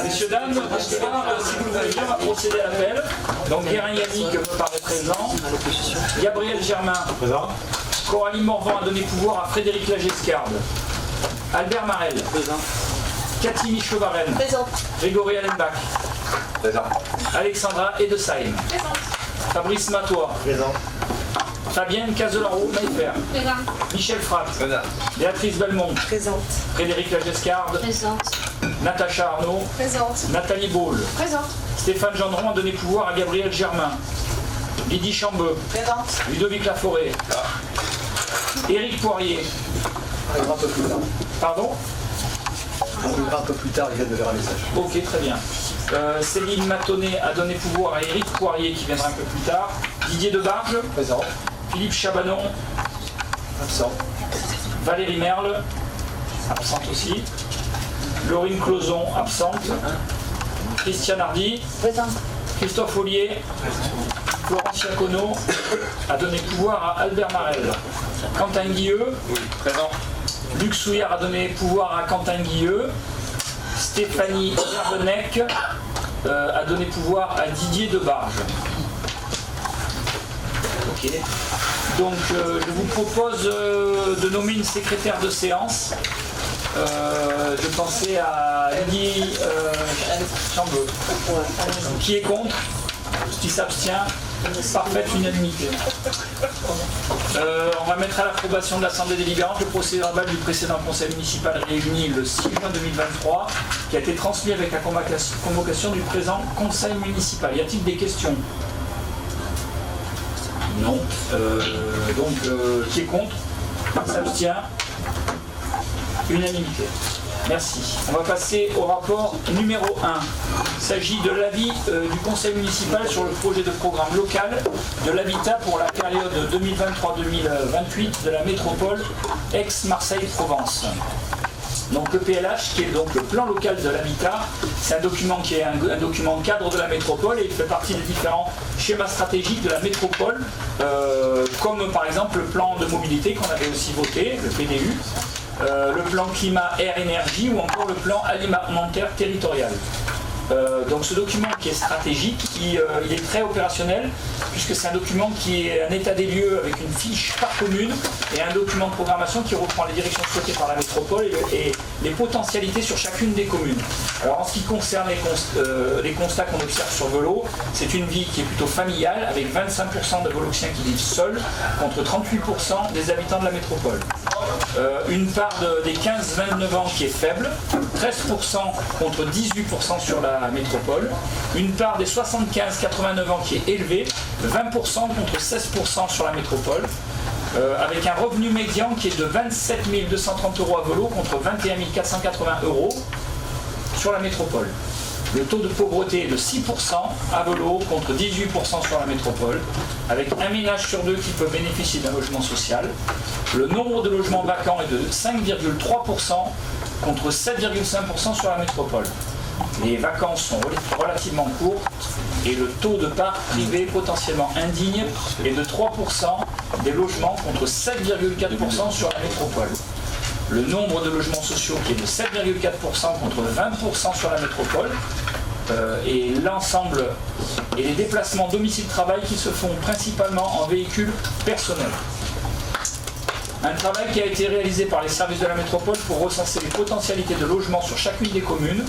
Messieurs, dames, bonsoir. Si vous le voulez bien, on va procéder à l'appel. Donc Guérin Yannick me paraît présent. Gabriel Germain. Présent. Coralie Morvan a donné pouvoir à Frédéric Lagescarde. Albert Marel. Présent. Cathy Michevarenne. Présent. Grégory Allenbach. Présent. Alexandra Edesheim. Présent. Fabrice Matois. Présent. Fabienne Cazelaro-Maillefer. Présent. Michel Fratt. Présent. Béatrice Belmont. Présente. Frédéric Lagescarde. Présente. Natacha Arnaud. Présente. Nathalie Baule. Présente. Stéphane Gendron a donné pouvoir à Gabriel Germain. Lydie Chambeux. Présente. Ludovic Laforêt. Ah. Éric Poirier. Un peu plus tard. Pardon? Un peu plus tard, il vient de faire un message. Ok, très bien. Céline Matonnet a donné pouvoir à Éric Poirier qui viendra un peu plus tard. Didier Debarge. Présent. Philippe Chabanon. Absent. Valérie Merle. Absente aussi. Laurine Closon. Absente. Christiane Hardy. Présent. Christophe Ollier. Présent. Florence Iacono a donné pouvoir à Albert Marel. Quentin Guilleux. Oui, présent. Luc Souillard a donné pouvoir à Quentin Guilleux. Stéphanie Herbenec a donné pouvoir à Didier Debarge. Ok. Donc je vous propose de nommer une secrétaire de séance. Je pensais à Lydie Chambeux. Qui est contre? Qui s'abstient? Parfaite unanimité. On va mettre à l'approbation de l'Assemblée délibérante le procès-verbal du précédent conseil municipal réuni le 6 juin 2023 qui a été transmis avec la convocation du présent conseil municipal. Y a-t-il des questions? Non. Qui est contre? S'abstient? Unanimité. Merci. On va passer au rapport numéro 1. Il s'agit de l'avis du conseil municipal sur le projet de programme local de l'habitat pour la période 2023-2028 de la métropole Aix-Marseille-Provence. Donc le PLH, qui est donc le plan local de l'habitat, c'est un document qui est un document cadre de la métropole et il fait partie des différents schémas stratégiques de la métropole, comme par exemple le plan de mobilité qu'on avait aussi voté, le PDU, le plan climat, air, énergie ou encore le plan alimentaire territorial. Donc ce document qui est stratégique, il est très opérationnel puisque c'est un document qui est un état des lieux avec une fiche par commune et un document de programmation qui reprend les directions souhaitées par la métropole et les potentialités sur chacune des communes. Alors en ce qui concerne les constats qu'on observe sur Velo, c'est une vie qui est plutôt familiale avec 25% de Voloxiens qui vivent seuls contre 38% des habitants de la métropole. Une part des 15-29 ans qui est faible, 13% contre 18% sur la métropole, une part des 75-89 ans qui est élevée, 20% contre 16% sur la métropole, avec un revenu médian qui est de 27 230 € à Velo contre 21 480 € sur la métropole. Le taux de pauvreté est de 6% à Velo contre 18% sur la métropole, avec un ménage sur deux qui peut bénéficier d'un logement social. Le nombre de logements vacants est de 5,3% contre 7,5% sur la métropole. Les vacances sont relativement courtes et le taux de part privé potentiellement indigne est de 3% des logements contre 7,4% sur la métropole. Le nombre de logements sociaux qui est de 7,4% contre 20% sur la métropole et l'ensemble et les déplacements domicile-travail qui se font principalement en véhicule personnel. Un travail qui a été réalisé par les services de la métropole pour recenser les potentialités de logement sur chacune des communes.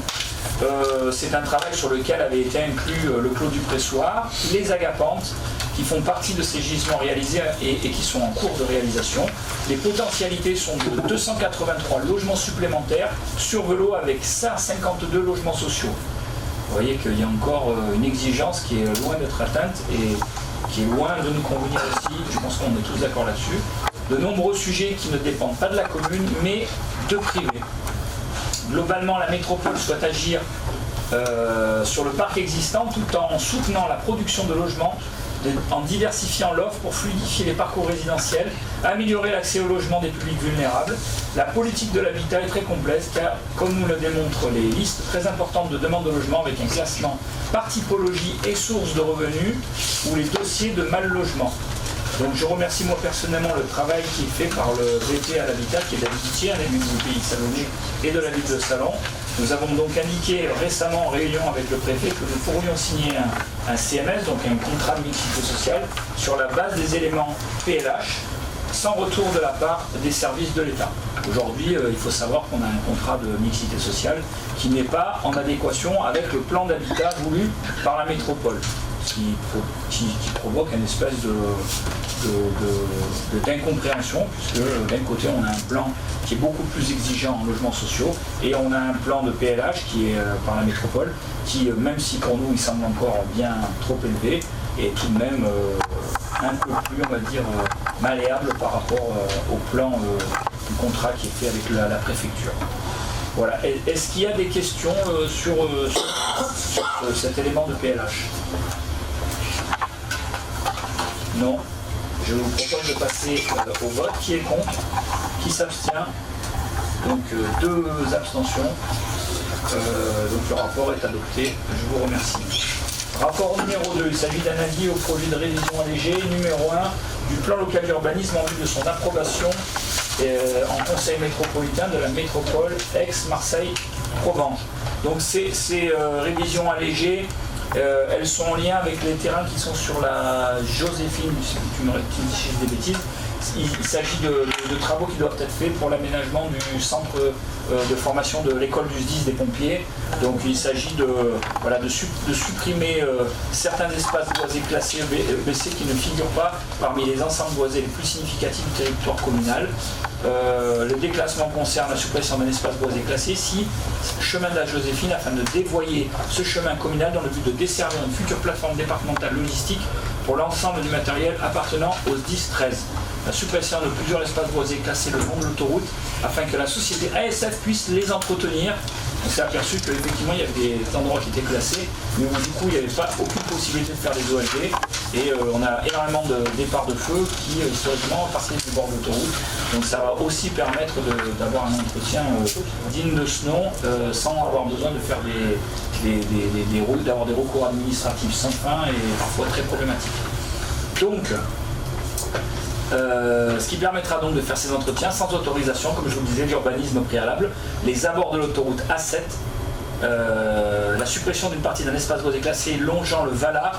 C'est un travail sur lequel avait été inclus le Clos du Pressoir, les Agapantes, qui font partie de ces gisements réalisés et qui sont en cours de réalisation. Les potentialités sont de 283 logements supplémentaires sur Velo avec 152 logements sociaux. Vous voyez qu'il y a encore une exigence qui est loin d'être atteinte et qui est loin de nous convenir aussi. Je pense qu'on est tous d'accord là-dessus. De nombreux sujets qui ne dépendent pas de la commune, mais de privés. Globalement, la métropole souhaite agir sur le parc existant tout en soutenant la production de logements, en diversifiant l'offre pour fluidifier les parcours résidentiels, améliorer l'accès au logement des publics vulnérables. La politique de l'habitat est très complexe car, comme nous le démontrent les listes très importantes de demandes de logement avec un classement par typologie et source de revenus ou les dossiers de mal logement. Donc je remercie moi personnellement le travail qui est fait par le VP à l'habitat qui est d'Habitit, un élu du pays de Salomé et de la ville de Salon. Nous avons donc indiqué récemment en réunion avec le préfet que nous pourrions signer un CMS, donc un contrat de mixité sociale, sur la base des éléments PLH, sans retour de la part des services de l'État. Aujourd'hui, il faut savoir qu'on a un contrat de mixité sociale qui n'est pas en adéquation avec le plan d'habitat voulu par la métropole, qui provoque une espèce d'incompréhension, puisque d'un côté on a un plan qui est beaucoup plus exigeant en logements sociaux et on a un plan de PLH qui est par la métropole, qui même si pour nous il semble encore bien trop élevé, est tout de même un peu plus, on va dire, malléable par rapport au plan du contrat qui est fait avec la préfecture. Voilà. Est-ce qu'il y a des questions sur cet élément de PLH? Non. Je vous propose de passer au vote. Qui est contre? Qui s'abstient? Donc 2 abstentions. Donc le rapport est adopté. Je vous remercie. Rapport numéro 2. Il s'agit d'un avis au projet de révision allégée numéro 1 du plan local d'urbanisme en vue de son approbation en conseil métropolitain de la métropole Aix-Marseille-Provence. Donc ces révisions allégées, elles sont en lien avec les terrains qui sont sur la Joséphine, si tu me rectifies des bêtises. Il s'agit de travaux qui doivent être faits pour l'aménagement du centre de formation de l'école du SDIS des pompiers. Donc il s'agit de supprimer certains espaces boisés classés EBC qui ne figurent pas parmi les ensembles boisés les plus significatifs du territoire communal. Le déclassement concerne la suppression d'un espace boisé classé, chemin de la Joséphine, afin de dévoyer ce chemin communal dans le but de desservir une future plateforme départementale logistique pour l'ensemble du matériel appartenant au SDIS 13. La suppression de plusieurs espaces boisés classés le long de l'autoroute afin que la société ASF puisse les entretenir. On s'est aperçu qu'effectivement il y avait des endroits qui étaient classés, mais où du coup il n'y avait pas aucune possibilité de faire des OLD. Et on a énormément de départs de feu qui historiquement partaient du bord de l'autoroute. Donc ça va aussi permettre d'avoir un entretien digne de ce nom, sans avoir besoin de faire d'avoir des recours administratifs sans fin et parfois très problématiques. Donc, ce qui permettra donc de faire ces entretiens sans autorisation, comme je vous le disais, l'urbanisme préalable, les abords de l'autoroute A7, la suppression d'une partie d'un espace boisé classé longeant le Valat,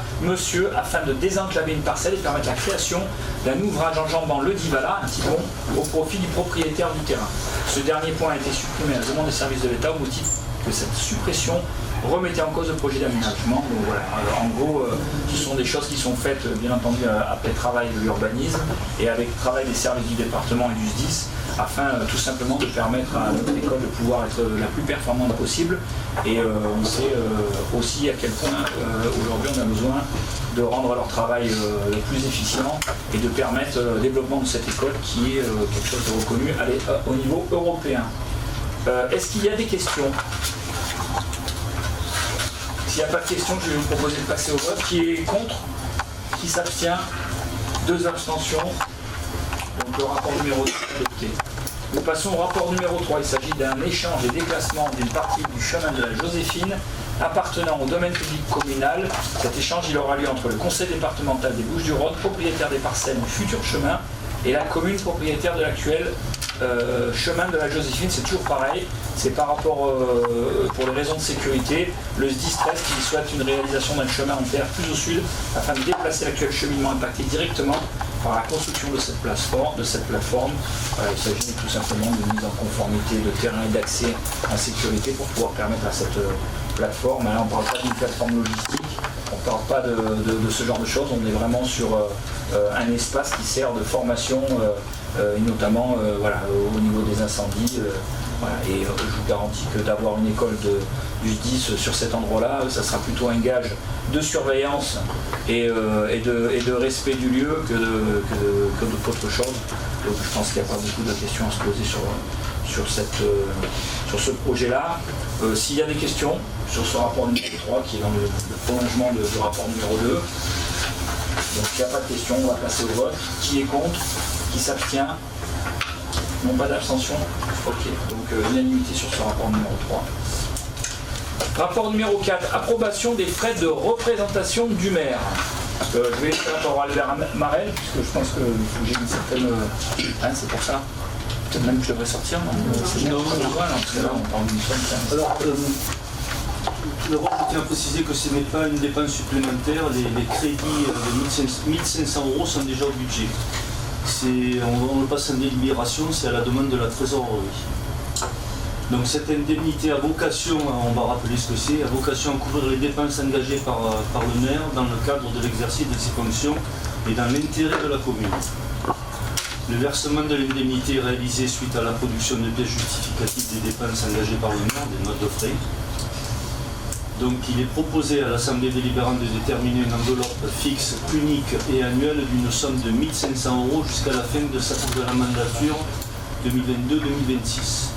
afin de désenclaver une parcelle et permettre la création d'un ouvrage enjambant le dit Valat, un petit pont, au profit du propriétaire du terrain. Ce dernier point a été supprimé à la demande des services de l'État au motif que cette suppression remettait en cause le projet d'aménagement. Donc voilà, en gros, ce sont des choses qui sont faites, bien entendu, après travail de l'urbanisme et avec le travail des services du département et du SDIS, afin tout simplement de permettre à notre école de pouvoir être la plus performante possible. Et on sait aussi à quel point aujourd'hui on a besoin de rendre leur travail le plus efficient et de permettre le développement de cette école qui est quelque chose de reconnu au niveau européen. Est-ce qu'il y a des questions? S'il n'y a pas de questions, je vais vous proposer de passer au vote. Qui est contre? Qui s'abstient? 2 abstentions. Donc le rapport numéro 2 est adopté. Nous passons au rapport numéro 3. Il s'agit d'un échange et déclassement d'une partie du chemin de la Joséphine appartenant au domaine public communal. Cet échange il aura lieu entre le conseil départemental des Bouches-du-Rhône, propriétaire des parcelles du futur chemin, et la commune propriétaire de l'actuel chemin de la Joséphine. C'est toujours pareil, c'est par rapport, pour les raisons de sécurité, le SDIS 13 qui souhaite une réalisation d'un chemin en terre plus au sud afin de déplacer l'actuel cheminement impacté directement par la construction de cette plateforme. Il s'agit tout simplement de mise en conformité de terrain et d'accès en sécurité pour pouvoir permettre à cette plateforme. Là, on ne parle pas d'une plateforme logistique, on ne parle pas de ce genre de choses, on est vraiment sur un espace qui sert de formation et notamment au niveau des incendies. Et je vous garantis que d'avoir une école du SDIS sur cet endroit-là, ça sera plutôt un gage de surveillance et de respect du lieu que d'autre chose. Donc je pense qu'il n'y a pas beaucoup de questions à se poser sur ce projet-là. S'il y a des questions sur ce rapport numéro 3 qui est dans le prolongement du rapport numéro 2, donc s'il n'y a pas de questions, on va passer au vote. Qui est contre? Qui s'abstient? Non, pas d'abstention. Ok, donc unanimité sur ce rapport numéro 3. Rapport numéro 4, approbation des frais de représentation du maire. Je vais faire pour Albert Marel, puisque je pense que j'ai une certaine... c'est pour ça. Peut-être même que je devrais sortir, non? Alors, tout d'abord, je tiens à préciser que ce n'est pas une dépense supplémentaire. Les crédits de 1500 € sont déjà au budget. On le passe en délibération, c'est à la demande de la trésorerie. Donc cette indemnité a vocation, on va rappeler ce que c'est, a vocation à couvrir les dépenses engagées par le maire dans le cadre de l'exercice de ses fonctions et dans l'intérêt de la commune. Le versement de l'indemnité est réalisé suite à la production de pièces justificatives des dépenses engagées par le maire, des notes de frais. Donc il est proposé à l'Assemblée délibérante de déterminer une enveloppe fixe, unique et annuelle d'une somme de 1500 € jusqu'à la fin de la mandature 2022-2026.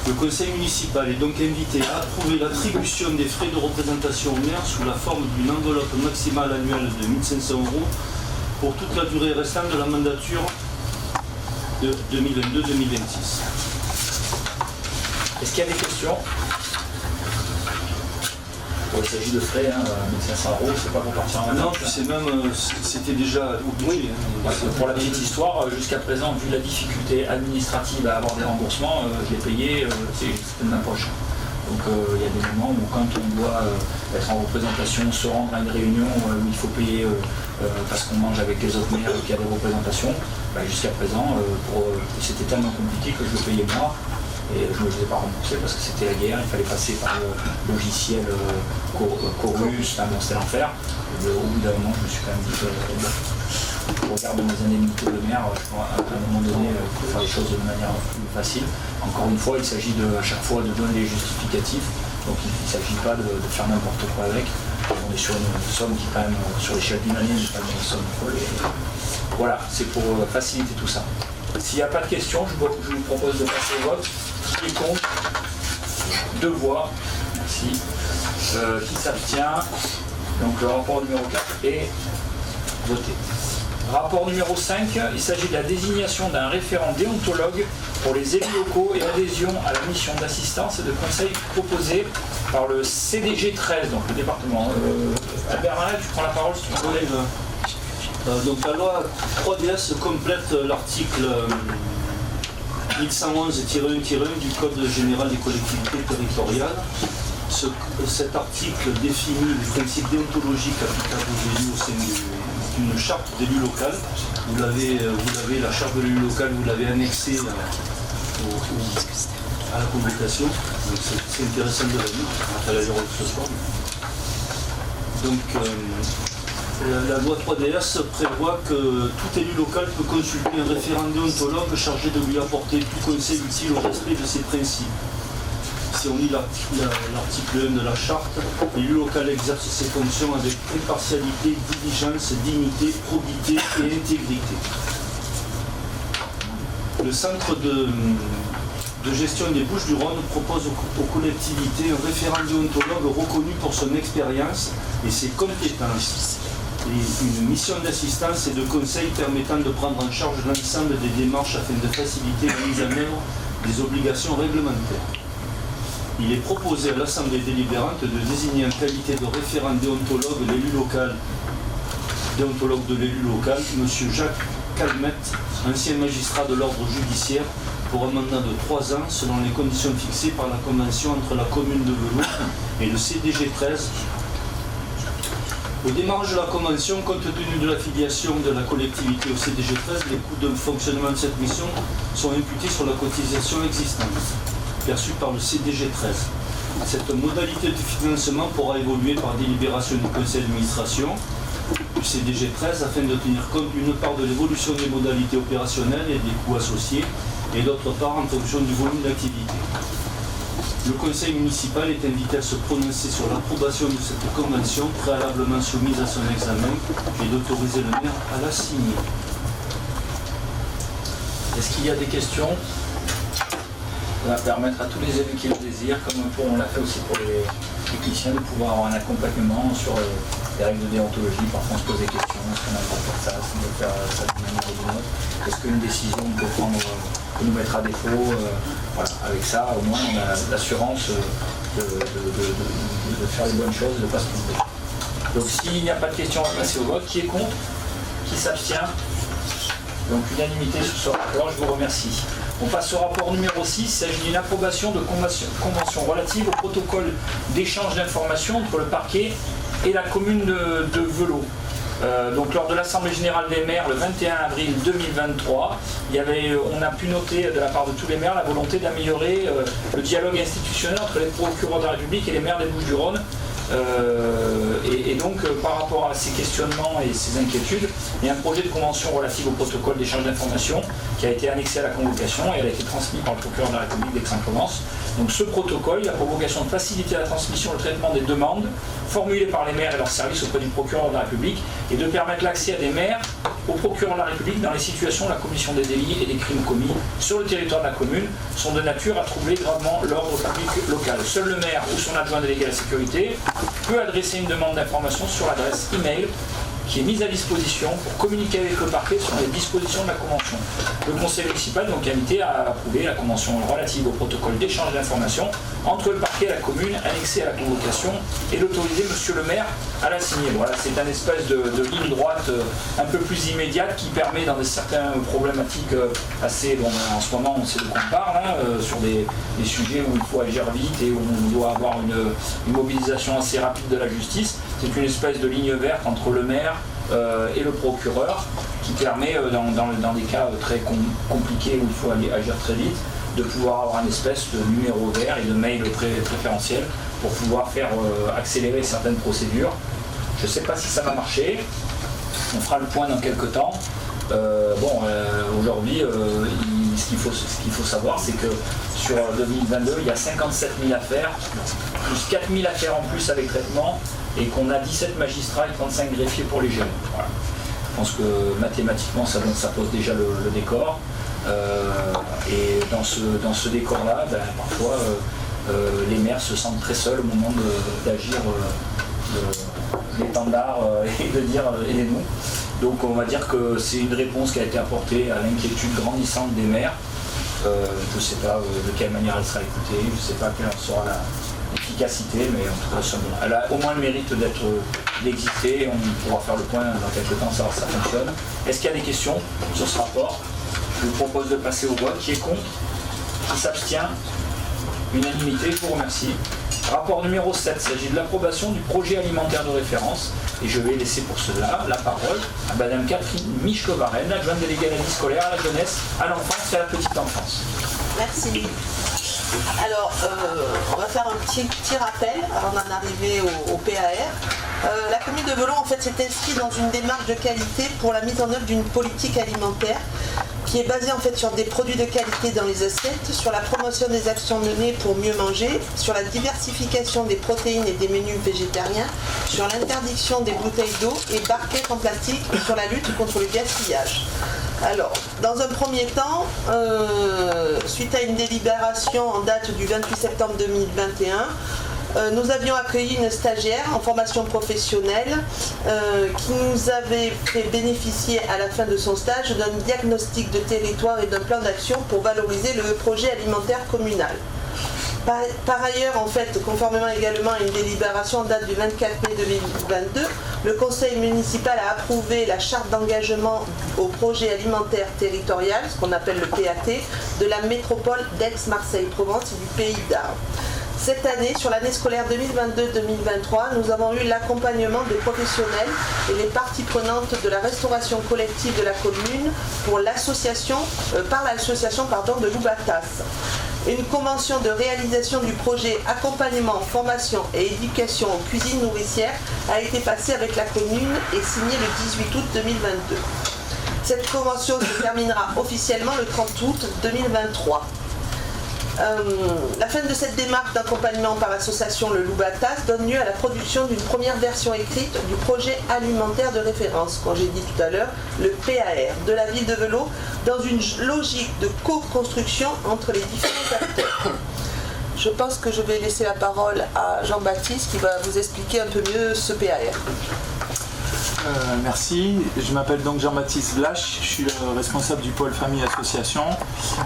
Le conseil municipal est donc invité à approuver l'attribution des frais de représentation au maire sous la forme d'une enveloppe maximale annuelle de 1500 € pour toute la durée restante de la mandature de 2022-2026. Est-ce qu'il y a des questions? Il s'agit de frais, 1500 €, c'est pas pour partir en Non, c'est même, c'était déjà oublié. Pour la petite histoire, jusqu'à présent, vu la difficulté administrative à avoir des remboursements, je l'ai payé, c'est de ma poche. Donc il y a des moments où quand on doit être en représentation, se rendre à une réunion où il faut payer parce qu'on mange avec les autres maires et qu'il y a des représentations, jusqu'à présent, c'était tellement compliqué que je le payais moi. Et je ne les ai pas remboursés parce que c'était la guerre, il fallait passer par le logiciel Chorus, c'était l'enfer. Au bout d'un moment, je me suis quand même dit que je regarde mes indemnités de maire, à un moment donné, il faut faire les choses de manière plus facile. Encore une fois, il s'agit à chaque fois de donner les justificatifs, donc il ne s'agit pas de faire n'importe quoi avec. On est sur une somme qui quand même, sur l'échelle d'une année, n'est pas une somme folle. Voilà, c'est pour faciliter tout ça. S'il n'y a pas de questions, je vous propose de passer au vote. Qui est contre? 2 voix. Merci. Qui s'abstient? Donc le rapport numéro 4 est voté. Rapport numéro 5, il s'agit de la désignation d'un référent déontologue pour les élus locaux et adhésion à la mission d'assistance et de conseil proposée par le CDG 13, donc le département. Albert Marais, tu prends la parole si tu veux. Donc la loi 3DS complète l'article 1111-1-1 du Code général des collectivités territoriales. Cet article définit les principes déontologiques applicables aux élus au sein d'une charte d'élu local. Vous l'avez, la charte de l'élu local, vous l'avez annexée à la convocation. Donc c'est intéressant de la lire, à la lire ce soir. Donc la loi 3DS prévoit que tout élu local peut consulter un référent déontologue chargé de lui apporter tout conseil utile au respect de ses principes. Si on lit l'article 1 de la charte, l'élu local exerce ses fonctions avec impartialité, diligence, dignité, probité et intégrité. Le centre de gestion des Bouches-du-Rhône propose aux collectivités un référent déontologue reconnu pour son expérience et ses compétences. Et une mission d'assistance et de conseil permettant de prendre en charge l'ensemble des démarches afin de faciliter la mise en œuvre des obligations réglementaires. Il est proposé à l'Assemblée délibérante de désigner en qualité de référent déontologue déontologue de l'élu local, M. Jacques Calmette, ancien magistrat de l'ordre judiciaire, pour un mandat de 3 ans selon les conditions fixées par la convention entre la commune de Velours et le CDG 13. Au démarrage de la convention, compte tenu de l'affiliation de la collectivité au CDG 13, les coûts de fonctionnement de cette mission sont imputés sur la cotisation existante, perçue par le CDG 13. Cette modalité de financement pourra évoluer par délibération du conseil d'administration du CDG 13 afin de tenir compte d'une part de l'évolution des modalités opérationnelles et des coûts associés et d'autre part en fonction du volume d'activité. Le conseil municipal est invité à se prononcer sur l'approbation de cette convention préalablement soumise à son examen et d'autoriser le maire à la signer. Est-ce qu'il y a des questions? Ça va permettre à tous les élus qui le désirent, comme un peu on l'a fait aussi pour les techniciens, de pouvoir avoir un accompagnement sur les règles de déontologie. Parfois on se pose des questions, est-ce qu'on a le droit de faire ça, est-ce qu'on peut faire ça d'une manière ou d'une autre, est-ce qu'une décision peut nous mettre à défaut, voilà. Avec ça au moins on a l'assurance de faire les bonnes choses, de ne pas se tromper. Donc s'il n'y a pas de questions, on va passer au vote. Qui est contre? Qui s'abstient? Donc unanimité sur ce rapport, je vous remercie. On passe au rapport numéro 6, il s'agit d'une approbation de convention relative au protocole d'échange d'informations entre le parquet et la commune de Velot. Donc lors de l'Assemblée Générale des maires le 21 avril 2023, on a pu noter de la part de tous les maires la volonté d'améliorer le dialogue institutionnel entre les procureurs de la République et les maires des Bouches-du-Rhône. Et donc par rapport à ces questionnements et ces inquiétudes, il y a un projet de convention relative au protocole d'échange d'informations qui a été annexé à la convocation et elle a été transmise par le procureur de la République d'Aix-en-Provence. Donc ce protocole il a pour vocation de faciliter la transmission et le traitement des demandes formulées par les maires et leurs services auprès du procureur de la République et de permettre l'accès à des maires au procureur de la République dans les situations où la commission des délits et des crimes commis sur le territoire de la commune sont de nature à troubler gravement l'ordre public local. Seul le maire ou son adjoint délégué à la sécurité peut adresser une demande d'information sur l'adresse e-mail qui est mise à disposition pour communiquer avec le parquet sur les dispositions de la convention. Le conseil municipal est donc invité à approuver la convention relative au protocole d'échange d'informations entre le parquet et la commune annexée à la convocation et d'autoriser monsieur le maire à la signer. Voilà, c'est un espèce de ligne droite un peu plus immédiate qui permet dans certaines problématiques assez... en ce moment on sait de quoi on parle, sur des sujets où il faut agir vite et où on doit avoir une mobilisation assez rapide de la justice. C'est une espèce de ligne verte entre le maire et le procureur qui permet, dans des cas très compliqués où il faut agir très vite, de pouvoir avoir une espèce de numéro vert et de mail préférentiel pour pouvoir faire accélérer certaines procédures. Je ne sais pas si ça va marcher, on fera le point dans quelques temps. Aujourd'hui, ce qu'il faut savoir, c'est que sur 2022, il y a 57 000 affaires, plus 4 000 affaires en plus avec traitement, et qu'on a 17 magistrats et 35 greffiers pour les gérer. Voilà. Je pense que mathématiquement, ça pose déjà le décor. Et dans ce décor-là, parfois, les maires se sentent très seuls au moment d'agir l'étendard et de dire « aidez-nous ». Donc on va dire que c'est une réponse qui a été apportée à l'inquiétude grandissante des maires. Je ne sais pas de quelle manière elle sera écoutée, je ne sais pas quelle en sera l'efficacité, mais en tout cas elle a au moins le mérite d'exister. On pourra faire le point dans quelques temps, savoir si ça fonctionne. Est-ce qu'il y a des questions sur ce rapport? Je vous propose de passer au vote. Qui est contre? Qui s'abstient? Unanimité, je vous remercie. Rapport numéro 7, il s'agit de l'approbation du projet alimentaire de référence. Et je vais laisser pour cela la parole à Madame Catherine Michel-Varenne, adjointe déléguée à la vie scolaire, à la jeunesse, à l'enfance et à la petite enfance. Merci. Alors, on va faire un petit rappel avant d'en arriver au PAR. La commune de Velot en fait, s'est inscrite dans une démarche de qualité pour la mise en œuvre d'une politique alimentaire qui est basée en fait sur des produits de qualité dans les assiettes, sur la promotion des actions menées pour mieux manger, sur la diversification des protéines et des menus végétariens, sur l'interdiction des bouteilles d'eau et barquettes en plastique et sur la lutte contre le gaspillage. Alors, dans un premier temps, suite à une délibération en date du 28 septembre 2021, nous avions accueilli une stagiaire en formation professionnelle qui nous avait fait bénéficier à la fin de son stage d'un diagnostic de territoire et d'un plan d'action pour valoriser le projet alimentaire communal. Par ailleurs, en fait, conformément également à une délibération en date du 24 mai 2022, le conseil municipal a approuvé la charte d'engagement au projet alimentaire territorial, ce qu'on appelle le PAT, de la métropole d'Aix-Marseille-Provence et du Pays d'Arles. Cette année, sur l'année scolaire 2022-2023, nous avons eu l'accompagnement des professionnels et les parties prenantes de la restauration collective de la commune par l'association de Loubatas. Une convention de réalisation du projet accompagnement, formation et éducation aux cuisines nourricières a été passée avec la commune et signée le 18 août 2022. Cette convention se terminera officiellement le 30 août 2023. La fin de cette démarche d'accompagnement par l'association Le Loubatas donne lieu à la production d'une première version écrite du projet alimentaire de référence, comme j'ai dit tout à l'heure, le PAR, de la ville de Velot, dans une logique de co-construction entre les différents acteurs. Je pense que je vais laisser la parole à Jean-Baptiste qui va vous expliquer un peu mieux ce PAR. Merci, je m'appelle donc Jean-Baptiste Blache, je suis le responsable du pôle famille association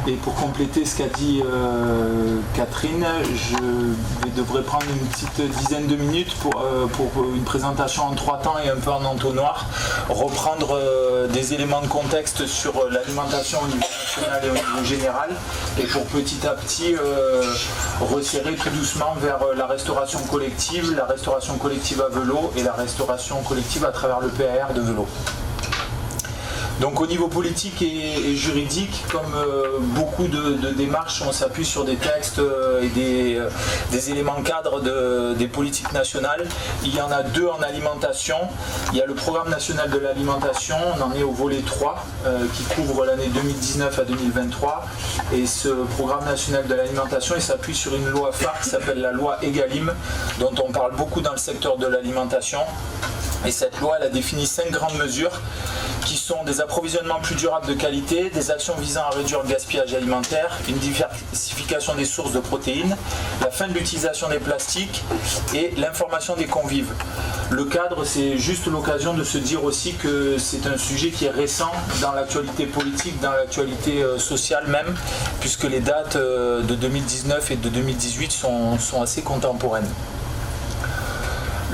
et pour compléter ce qu'a dit Catherine, je devrais prendre une petite dizaine de minutes pour une présentation en 3 temps et un peu en entonnoir, reprendre des éléments de contexte sur l'alimentation au niveau national et au niveau général et pour petit à petit resserrer tout doucement vers la restauration collective à Velot et la restauration collective à travers le PAR de Velot. Donc au niveau politique et juridique, comme beaucoup de démarches, on s'appuie sur des textes et des éléments cadres des politiques nationales. Il y en a 2 en alimentation. Il y a le programme national de l'alimentation, on en est au volet 3 qui couvre l'année 2019 à 2023. Et ce programme national de l'alimentation, il s'appuie sur une loi phare qui s'appelle la loi Egalim, dont on parle beaucoup dans le secteur de l'alimentation. Et cette loi, elle a défini 5 grandes mesures qui sont des approvisionnements plus durables de qualité, des actions visant à réduire le gaspillage alimentaire, une diversification des sources de protéines, la fin de l'utilisation des plastiques et l'information des convives. Le cadre, c'est juste l'occasion de se dire aussi que c'est un sujet qui est récent dans l'actualité politique, dans l'actualité sociale même, puisque les dates de 2019 et de 2018 sont assez contemporaines.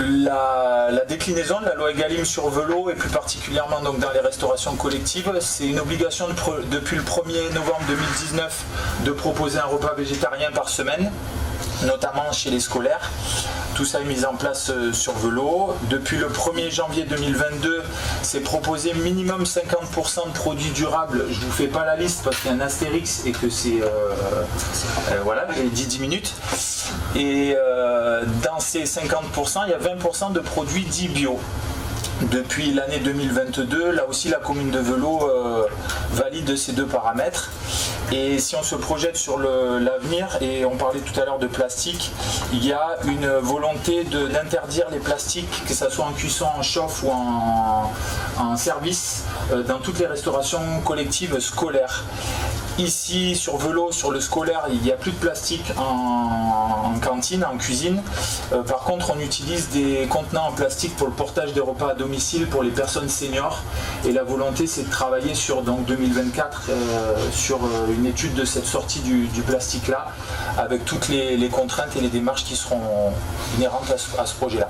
La déclinaison de la loi Egalim sur Velot et plus particulièrement donc dans les restaurations collectives, c'est une obligation depuis le 1er novembre 2019 de proposer un repas végétarien par semaine, notamment chez les scolaires. Tout ça est mis en place sur Velot. Depuis le 1er janvier 2022, c'est proposé minimum 50% de produits durables. Je ne vous fais pas la liste parce qu'il y a un astérix et que c'est... voilà, j'ai dit 10 minutes. Et dans ces 50%, il y a 20% de produits dits bio. Depuis l'année 2022, là aussi la commune de Velot valide ces 2 paramètres. Et si on se projette sur l'avenir, et on parlait tout à l'heure de plastique, il y a une volonté d'interdire les plastiques, que ce soit en cuisson, en chauffe ou en service, dans toutes les restaurations collectives scolaires. Ici, sur Velot, sur le scolaire, il n'y a plus de plastique en cantine, en cuisine. Par contre, on utilise des contenants en plastique pour le portage des repas à domicile pour les personnes seniors. Et la volonté, c'est de travailler sur donc, 2024 sur une étude de cette sortie du plastique-là, avec toutes les contraintes et les démarches qui seront inhérentes à ce projet-là.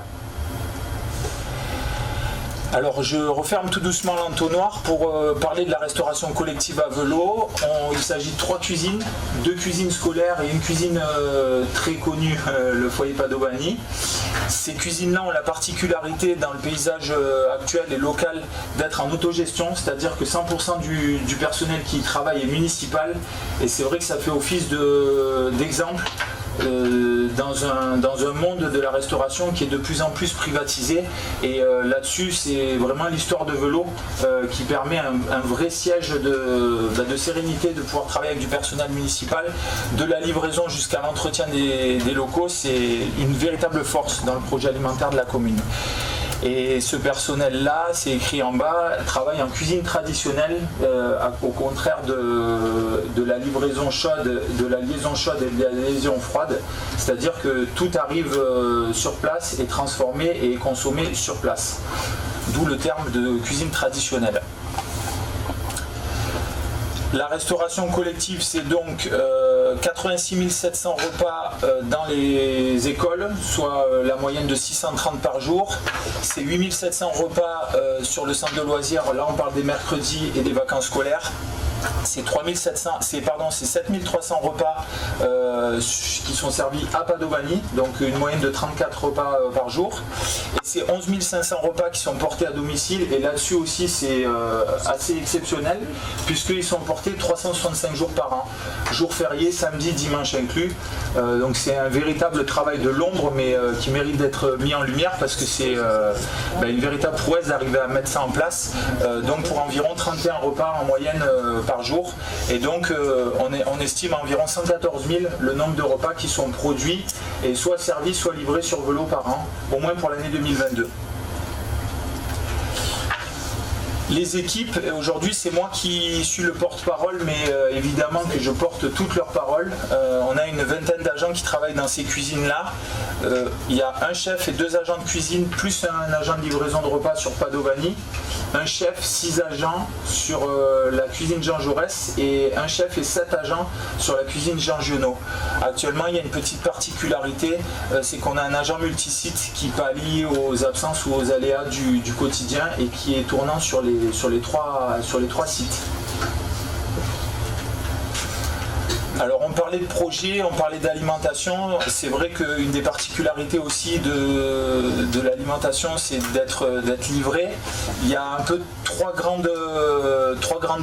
Alors je referme tout doucement l'entonnoir pour parler de la restauration collective à Velot. Il s'agit de 3 cuisines, 2 cuisines scolaires et une cuisine très connue, le foyer Padovani. Ces cuisines-là ont la particularité dans le paysage actuel et local d'être en autogestion, c'est-à-dire que 100% du personnel qui y travaille est municipal et c'est vrai que ça fait office d'exemple. Dans un monde de la restauration qui est de plus en plus privatisé et là-dessus c'est vraiment l'histoire de Velot qui permet un vrai siège de sérénité, de pouvoir travailler avec du personnel municipal, de la livraison jusqu'à l'entretien des locaux. C'est une véritable force dans le projet alimentaire de la commune. Et ce personnel-là, c'est écrit en bas, travaille en cuisine traditionnelle, au contraire de la livraison chaude, de la liaison chaude et de la liaison froide. C'est-à-dire que tout arrive sur place, est transformé et est consommé sur place. D'où le terme de cuisine traditionnelle. La restauration collective, c'est donc 86 700 repas dans les écoles, soit la moyenne de 630 par jour. C'est 8 700 repas sur le centre de loisirs, là on parle des mercredis et des vacances scolaires. C'est 7300 repas qui sont servis à Padovani, donc une moyenne de 34 repas par jour. Et c'est 11 500 repas qui sont portés à domicile, et là-dessus aussi c'est assez exceptionnel, puisqu'ils sont portés 365 jours par an, jours fériés, samedi, dimanche inclus. Donc c'est un véritable travail de l'ombre, mais qui mérite d'être mis en lumière, parce que c'est une véritable prouesse d'arriver à mettre ça en place, donc pour environ 31 repas en moyenne par jour, et donc on estime à environ 114 000 le nombre de repas qui sont produits et soit servis soit livrés sur Velot par an, au moins pour l'année 2022. Les équipes, aujourd'hui c'est moi qui suis le porte-parole, mais évidemment que je porte toutes leurs paroles. On a une vingtaine d'agents qui travaillent dans ces cuisines-là. Il y a un chef et 2 agents de cuisine, plus un agent de livraison de repas sur Padovani. Un chef, 6 agents sur la cuisine Jean Jaurès et un chef et 7 agents sur la cuisine Jean Giono. Actuellement, il y a une petite particularité, c'est qu'on a un agent multisite qui pallie aux absences ou aux aléas du quotidien et qui est tournant sur les trois sites. Alors on parlait de projet, on parlait d'alimentation. C'est vrai qu'une des particularités aussi de l'alimentation, c'est d'être livré. Il y a un peu trois grandes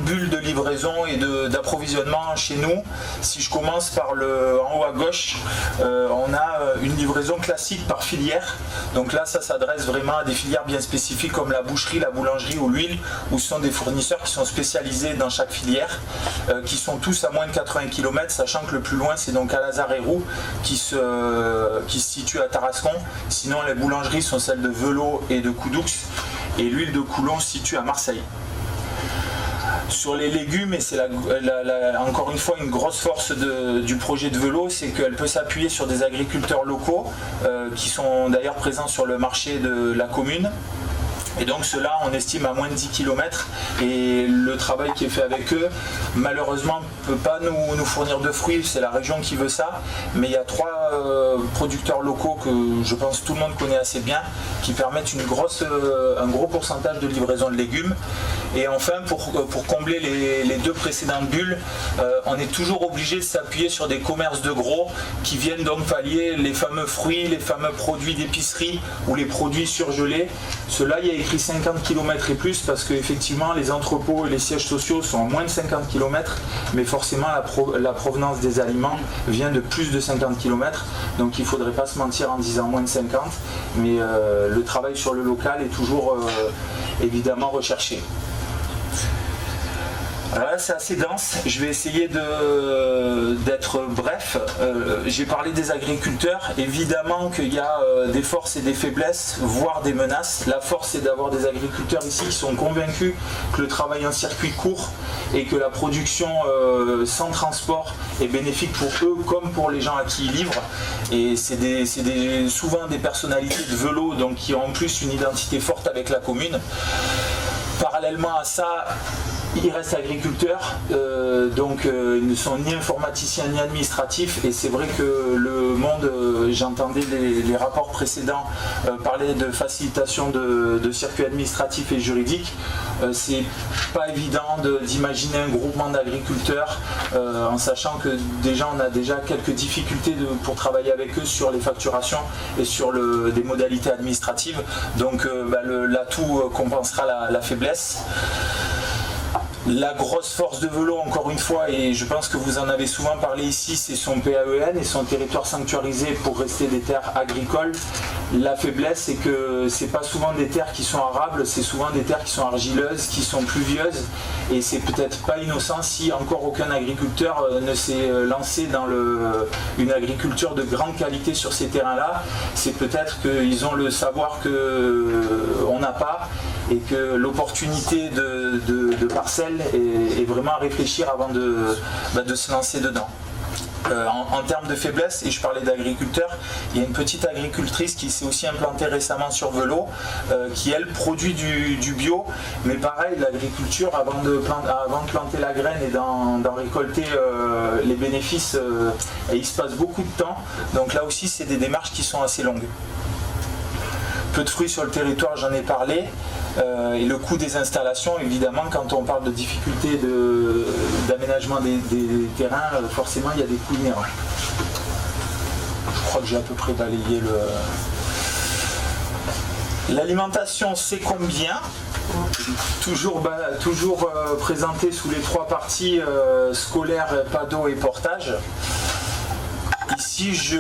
bulles de livraison et d'approvisionnement chez nous. Si je commence par en haut à gauche, on a une livraison classique par filière. Donc là, ça s'adresse vraiment à des filières bien spécifiques comme la boucherie, la boulangerie ou l'huile, où ce sont des fournisseurs qui sont spécialisés dans chaque filière, qui sont tous à moins de 80 km. Sachant que le plus loin c'est donc à Lazare-et-Roux qui se situe à Tarascon. Sinon les boulangeries sont celles de Velot et de Coudoux et l'huile de Coulon se situe à Marseille. Sur les légumes, et c'est encore une fois une grosse force du projet de Velot, c'est qu'elle peut s'appuyer sur des agriculteurs locaux qui sont d'ailleurs présents sur le marché de la commune. Et donc ceux-là, on estime à moins de 10 km et le travail qui est fait avec eux, malheureusement, ne peut pas nous fournir de fruits, c'est la région qui veut ça, mais il y a 3 producteurs locaux que je pense tout le monde connaît assez bien, qui permettent un gros pourcentage de livraison de légumes. Et enfin, pour combler les 2 précédentes bulles, on est toujours obligé de s'appuyer sur des commerces de gros qui viennent donc pallier les fameux fruits, les fameux produits d'épicerie ou les produits surgelés. Ceux-là, il y a écrit 50 km et plus parce qu'effectivement les entrepôts et les sièges sociaux sont à moins de 50 km, mais forcément la provenance des aliments vient de plus de 50 km, donc il ne faudrait pas se mentir en disant moins de 50, mais le travail sur le local est toujours évidemment recherché. Alors là c'est assez dense, je vais essayer d'être bref. J'ai parlé des agriculteurs, évidemment qu'il y a des forces et des faiblesses, voire des menaces. La force c'est d'avoir des agriculteurs ici qui sont convaincus que le travail en circuit court et que la production sans transport est bénéfique pour eux comme pour les gens à qui ils livrent. Et c'est souvent des personnalités de Velot donc qui ont en plus une identité forte avec la commune. Parallèlement à ça, ils restent agriculteurs, donc ils ne sont ni informaticiens ni administratifs, et c'est vrai que le monde, j'entendais les rapports précédents parler de facilitation de circuits administratifs et juridiques. C'est pas évident d'imaginer un groupement d'agriculteurs en sachant que déjà on a déjà quelques difficultés pour travailler avec eux sur les facturations et sur des modalités administratives, donc l'atout compensera la faiblesse. La grosse force de Velot, encore une fois, et je pense que vous en avez souvent parlé ici, c'est son PAEN et son territoire sanctuarisé pour rester des terres agricoles. La faiblesse, c'est que c'est pas souvent des terres qui sont arables, c'est souvent des terres qui sont argileuses, qui sont pluvieuses, et c'est peut-être pas innocent si encore aucun agriculteur ne s'est lancé dans une agriculture de grande qualité sur ces terrains-là. C'est peut-être qu'ils ont le savoir qu'on n'a pas, et que l'opportunité de parcelles est vraiment à réfléchir avant de se lancer dedans. En termes de faiblesse, et je parlais d'agriculteurs, il y a une petite agricultrice qui s'est aussi implantée récemment sur Velot, qui elle produit du bio, mais pareil, l'agriculture avant de planter la graine et d'en récolter les bénéfices, il se passe beaucoup de temps, donc là aussi c'est des démarches qui sont assez longues. Peu de fruits sur le territoire, j'en ai parlé. Et le coût des installations, évidemment, quand on parle de difficultés d'aménagement des terrains, forcément il y a des coûts inhérents. Je crois que j'ai à peu près balayé l'alimentation, c'est combien? Toujours présenté sous les 3 parties, scolaire, pado et portage. Ici, je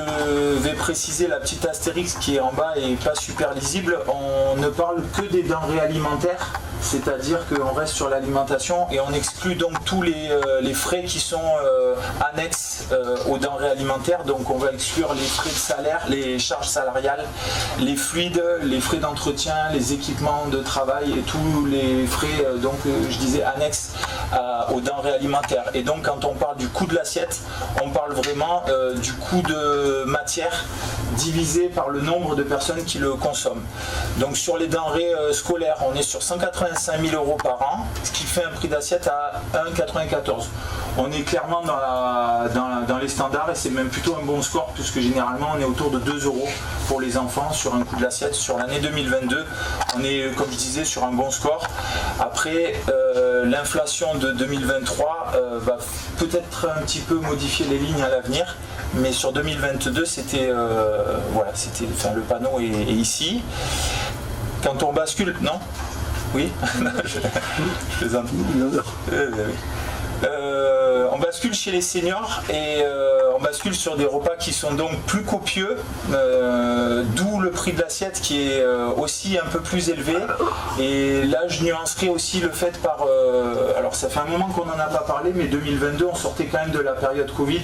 vais préciser la petite astérix qui est en bas et pas super lisible. On ne parle que des denrées alimentaires c'est-à-dire qu'on reste sur l'alimentation et on exclut donc tous les frais qui sont annexes aux denrées alimentaires. Donc on va exclure les frais de salaire, les charges salariales, les fluides, les frais d'entretien, les équipements de travail et tous les frais je disais annexes aux denrées alimentaires. Et donc quand on parle du coût de l'assiette, on parle vraiment du coût de matière divisé par le nombre de personnes qui le consomment. Donc sur les denrées scolaires, on est sur 185 000 € par an, ce qui fait un prix d'assiette à 1,94. On est clairement dans les standards et c'est même plutôt un bon score puisque généralement on est autour de 2 € pour les enfants sur un coût de l'assiette. Sur l'année 2022, on est, comme je disais, sur un bon score. Après, l'inflation de 2023 va peut-être un petit peu modifier les lignes à l'avenir, mais sur 2022, c'était le panneau est ici. Quand on bascule, non ? Oui, je plaisante. On bascule chez les seniors et on bascule sur des repas qui sont donc plus copieux, d'où le prix de l'assiette qui est aussi un peu plus élevé. Et là je nuancerai aussi le fait alors ça fait un moment qu'on n'en a pas parlé, mais 2022 on sortait quand même de la période Covid,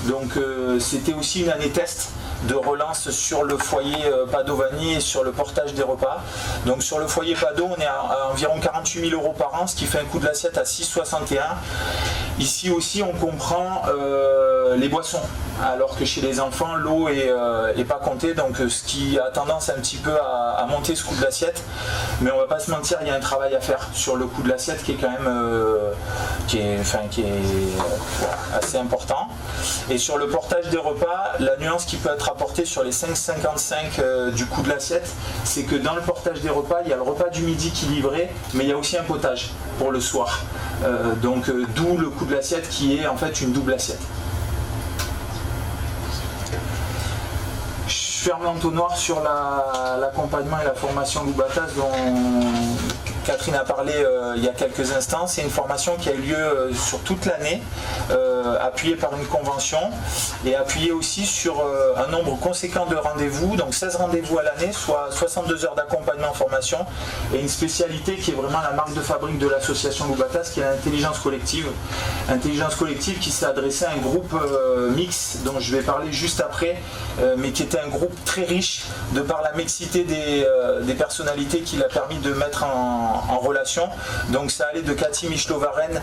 donc c'était aussi une année test de relance sur le foyer Padovani et sur le portage des repas. Donc sur le foyer Pado, on est à environ 48 000 € par an, ce qui fait un coût de l'assiette à 6,61. Ici aussi on comprend les boissons, alors que chez les enfants l'eau est pas comptée, donc ce qui a tendance un petit peu à monter ce coût de l'assiette. Mais on va pas se mentir, il y a un travail à faire sur le coût de l'assiette qui est quand même assez important. Et sur le portage des repas, la nuance qui peut être apportée sur les 5,55 du coût de l'assiette, c'est que dans le portage des repas, il y a le repas du midi qui est livré, mais il y a aussi un potage pour le soir. D'où le coût de l'assiette qui est en fait une double assiette. Je ferme l'entonnoir sur l'accompagnement et la formation Loubatas dont Catherine a parlé il y a quelques instants. C'est une formation qui a eu lieu sur toute l'année, appuyée par une convention et appuyée aussi sur un nombre conséquent de rendez-vous, donc 16 rendez-vous à l'année, soit 62 heures d'accompagnement en formation et une spécialité qui est vraiment la marque de fabrique de l'association Loubatas, qui est l'intelligence collective. Intelligence collective qui s'est adressée à un groupe mix dont je vais parler juste après, mais qui était un groupe très riche de par la mixité des personnalités qu'il a permis de mettre en relation. Donc ça allait de Cathy Michelovaren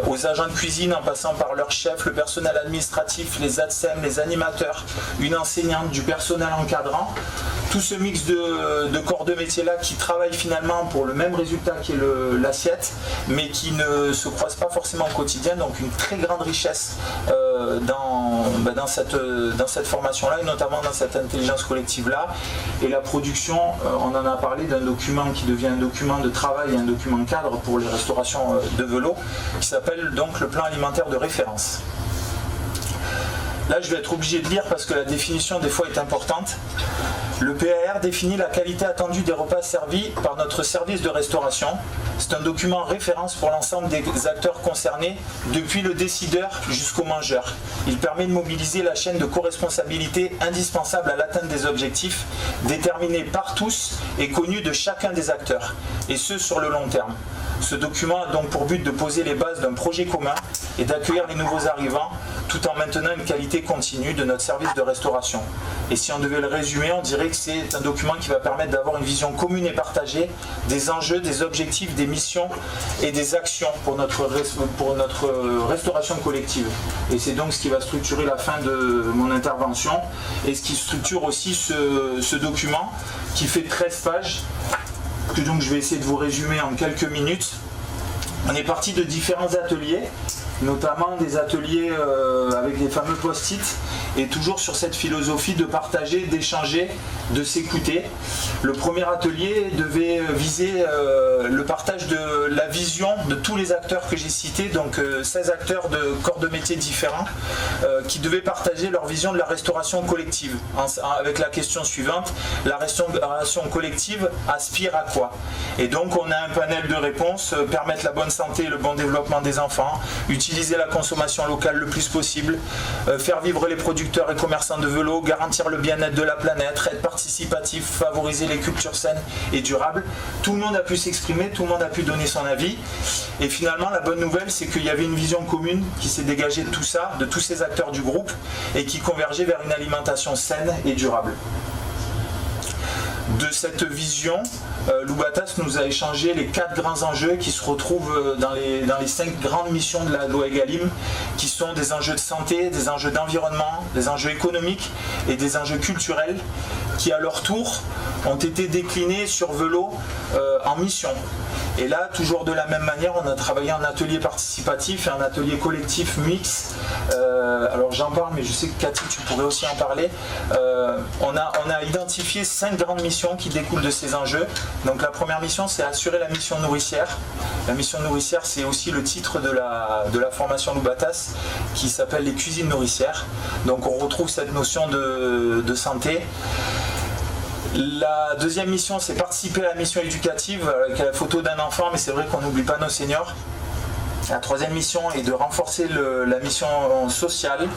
aux agents de cuisine en passant par leur chef, le personnel administratif, les ADSEM, les animateurs, une enseignante, du personnel encadrant. Tout ce mix de corps de métier là qui travaillent finalement pour le même résultat qui est l'assiette, mais qui ne se croisent pas forcément au quotidien. Donc une très grande richesse dans cette formation là et notamment dans cette intelligence collective là. Et la production, on en a parlé d'un document qui devient un document de travail et un document cadre pour les restaurations de vélo, qui s'appelle donc le plan alimentaire de référence. Là je vais être obligé de lire parce que la définition des fois est importante. Le PAR définit la qualité attendue des repas servis par notre service de restauration. C'est un document référence pour l'ensemble des acteurs concernés, depuis le décideur jusqu'au mangeur. Il permet de mobiliser la chaîne de co-responsabilité indispensable à l'atteinte des objectifs, déterminés par tous et connus de chacun des acteurs, et ce sur le long terme. Ce document a donc pour but de poser les bases d'un projet commun et d'accueillir les nouveaux arrivants, tout en maintenant une qualité continue de notre service de restauration. Et si on devait le résumer, on dirait que c'est un document qui va permettre d'avoir une vision commune et partagée des enjeux, des objectifs, des missions et des actions pour notre restauration collective. Et c'est donc ce qui va structurer la fin de mon intervention et ce qui structure aussi ce document qui fait 13 pages, que donc je vais essayer de vous résumer en quelques minutes. On est parti de différents ateliers, notamment des ateliers avec les fameux post-it, et toujours sur cette philosophie de partager, d'échanger, de s'écouter. Le premier atelier devait viser le partage de la vision de tous les acteurs que j'ai cités, donc 16 acteurs de corps de métiers différents qui devaient partager leur vision de la restauration collective, avec la question suivante: la restauration collective aspire à quoi? Et donc on a un panel de réponses: permettre la bonne santé et le bon développement des enfants, utiliser la consommation locale le plus possible, faire vivre les producteurs et commerçants de vélo, garantir le bien-être de la planète, être participatif, favoriser les cultures saines et durables. Tout le monde a pu s'exprimer exprimé, tout le monde a pu donner son avis. Et finalement, la bonne nouvelle, c'est qu'il y avait une vision commune qui s'est dégagée de tout ça, de tous ces acteurs du groupe, et qui convergeait vers une alimentation saine et durable. De cette vision, Loubatas nous a échangé les 4 grands enjeux qui se retrouvent dans les 5 grandes missions de la loi Egalim, qui sont des enjeux de santé, des enjeux d'environnement, des enjeux économiques et des enjeux culturels, qui à leur tour ont été déclinés sur Velo en mission. Et là, toujours de la même manière, on a travaillé en atelier participatif et en atelier collectif mix. Alors j'en parle, mais je sais que Cathy, tu pourrais aussi en parler. On a identifié 5 grandes missions qui découlent de ces enjeux. Donc la première mission, c'est assurer la mission nourricière. La mission nourricière, c'est aussi le titre de la formation Loubatas, qui s'appelle les cuisines nourricières. Donc on retrouve cette notion de santé. La deuxième mission, c'est participer à la mission éducative avec la photo d'un enfant, mais c'est vrai qu'on n'oublie pas nos seniors. La troisième mission est de renforcer la mission sociale.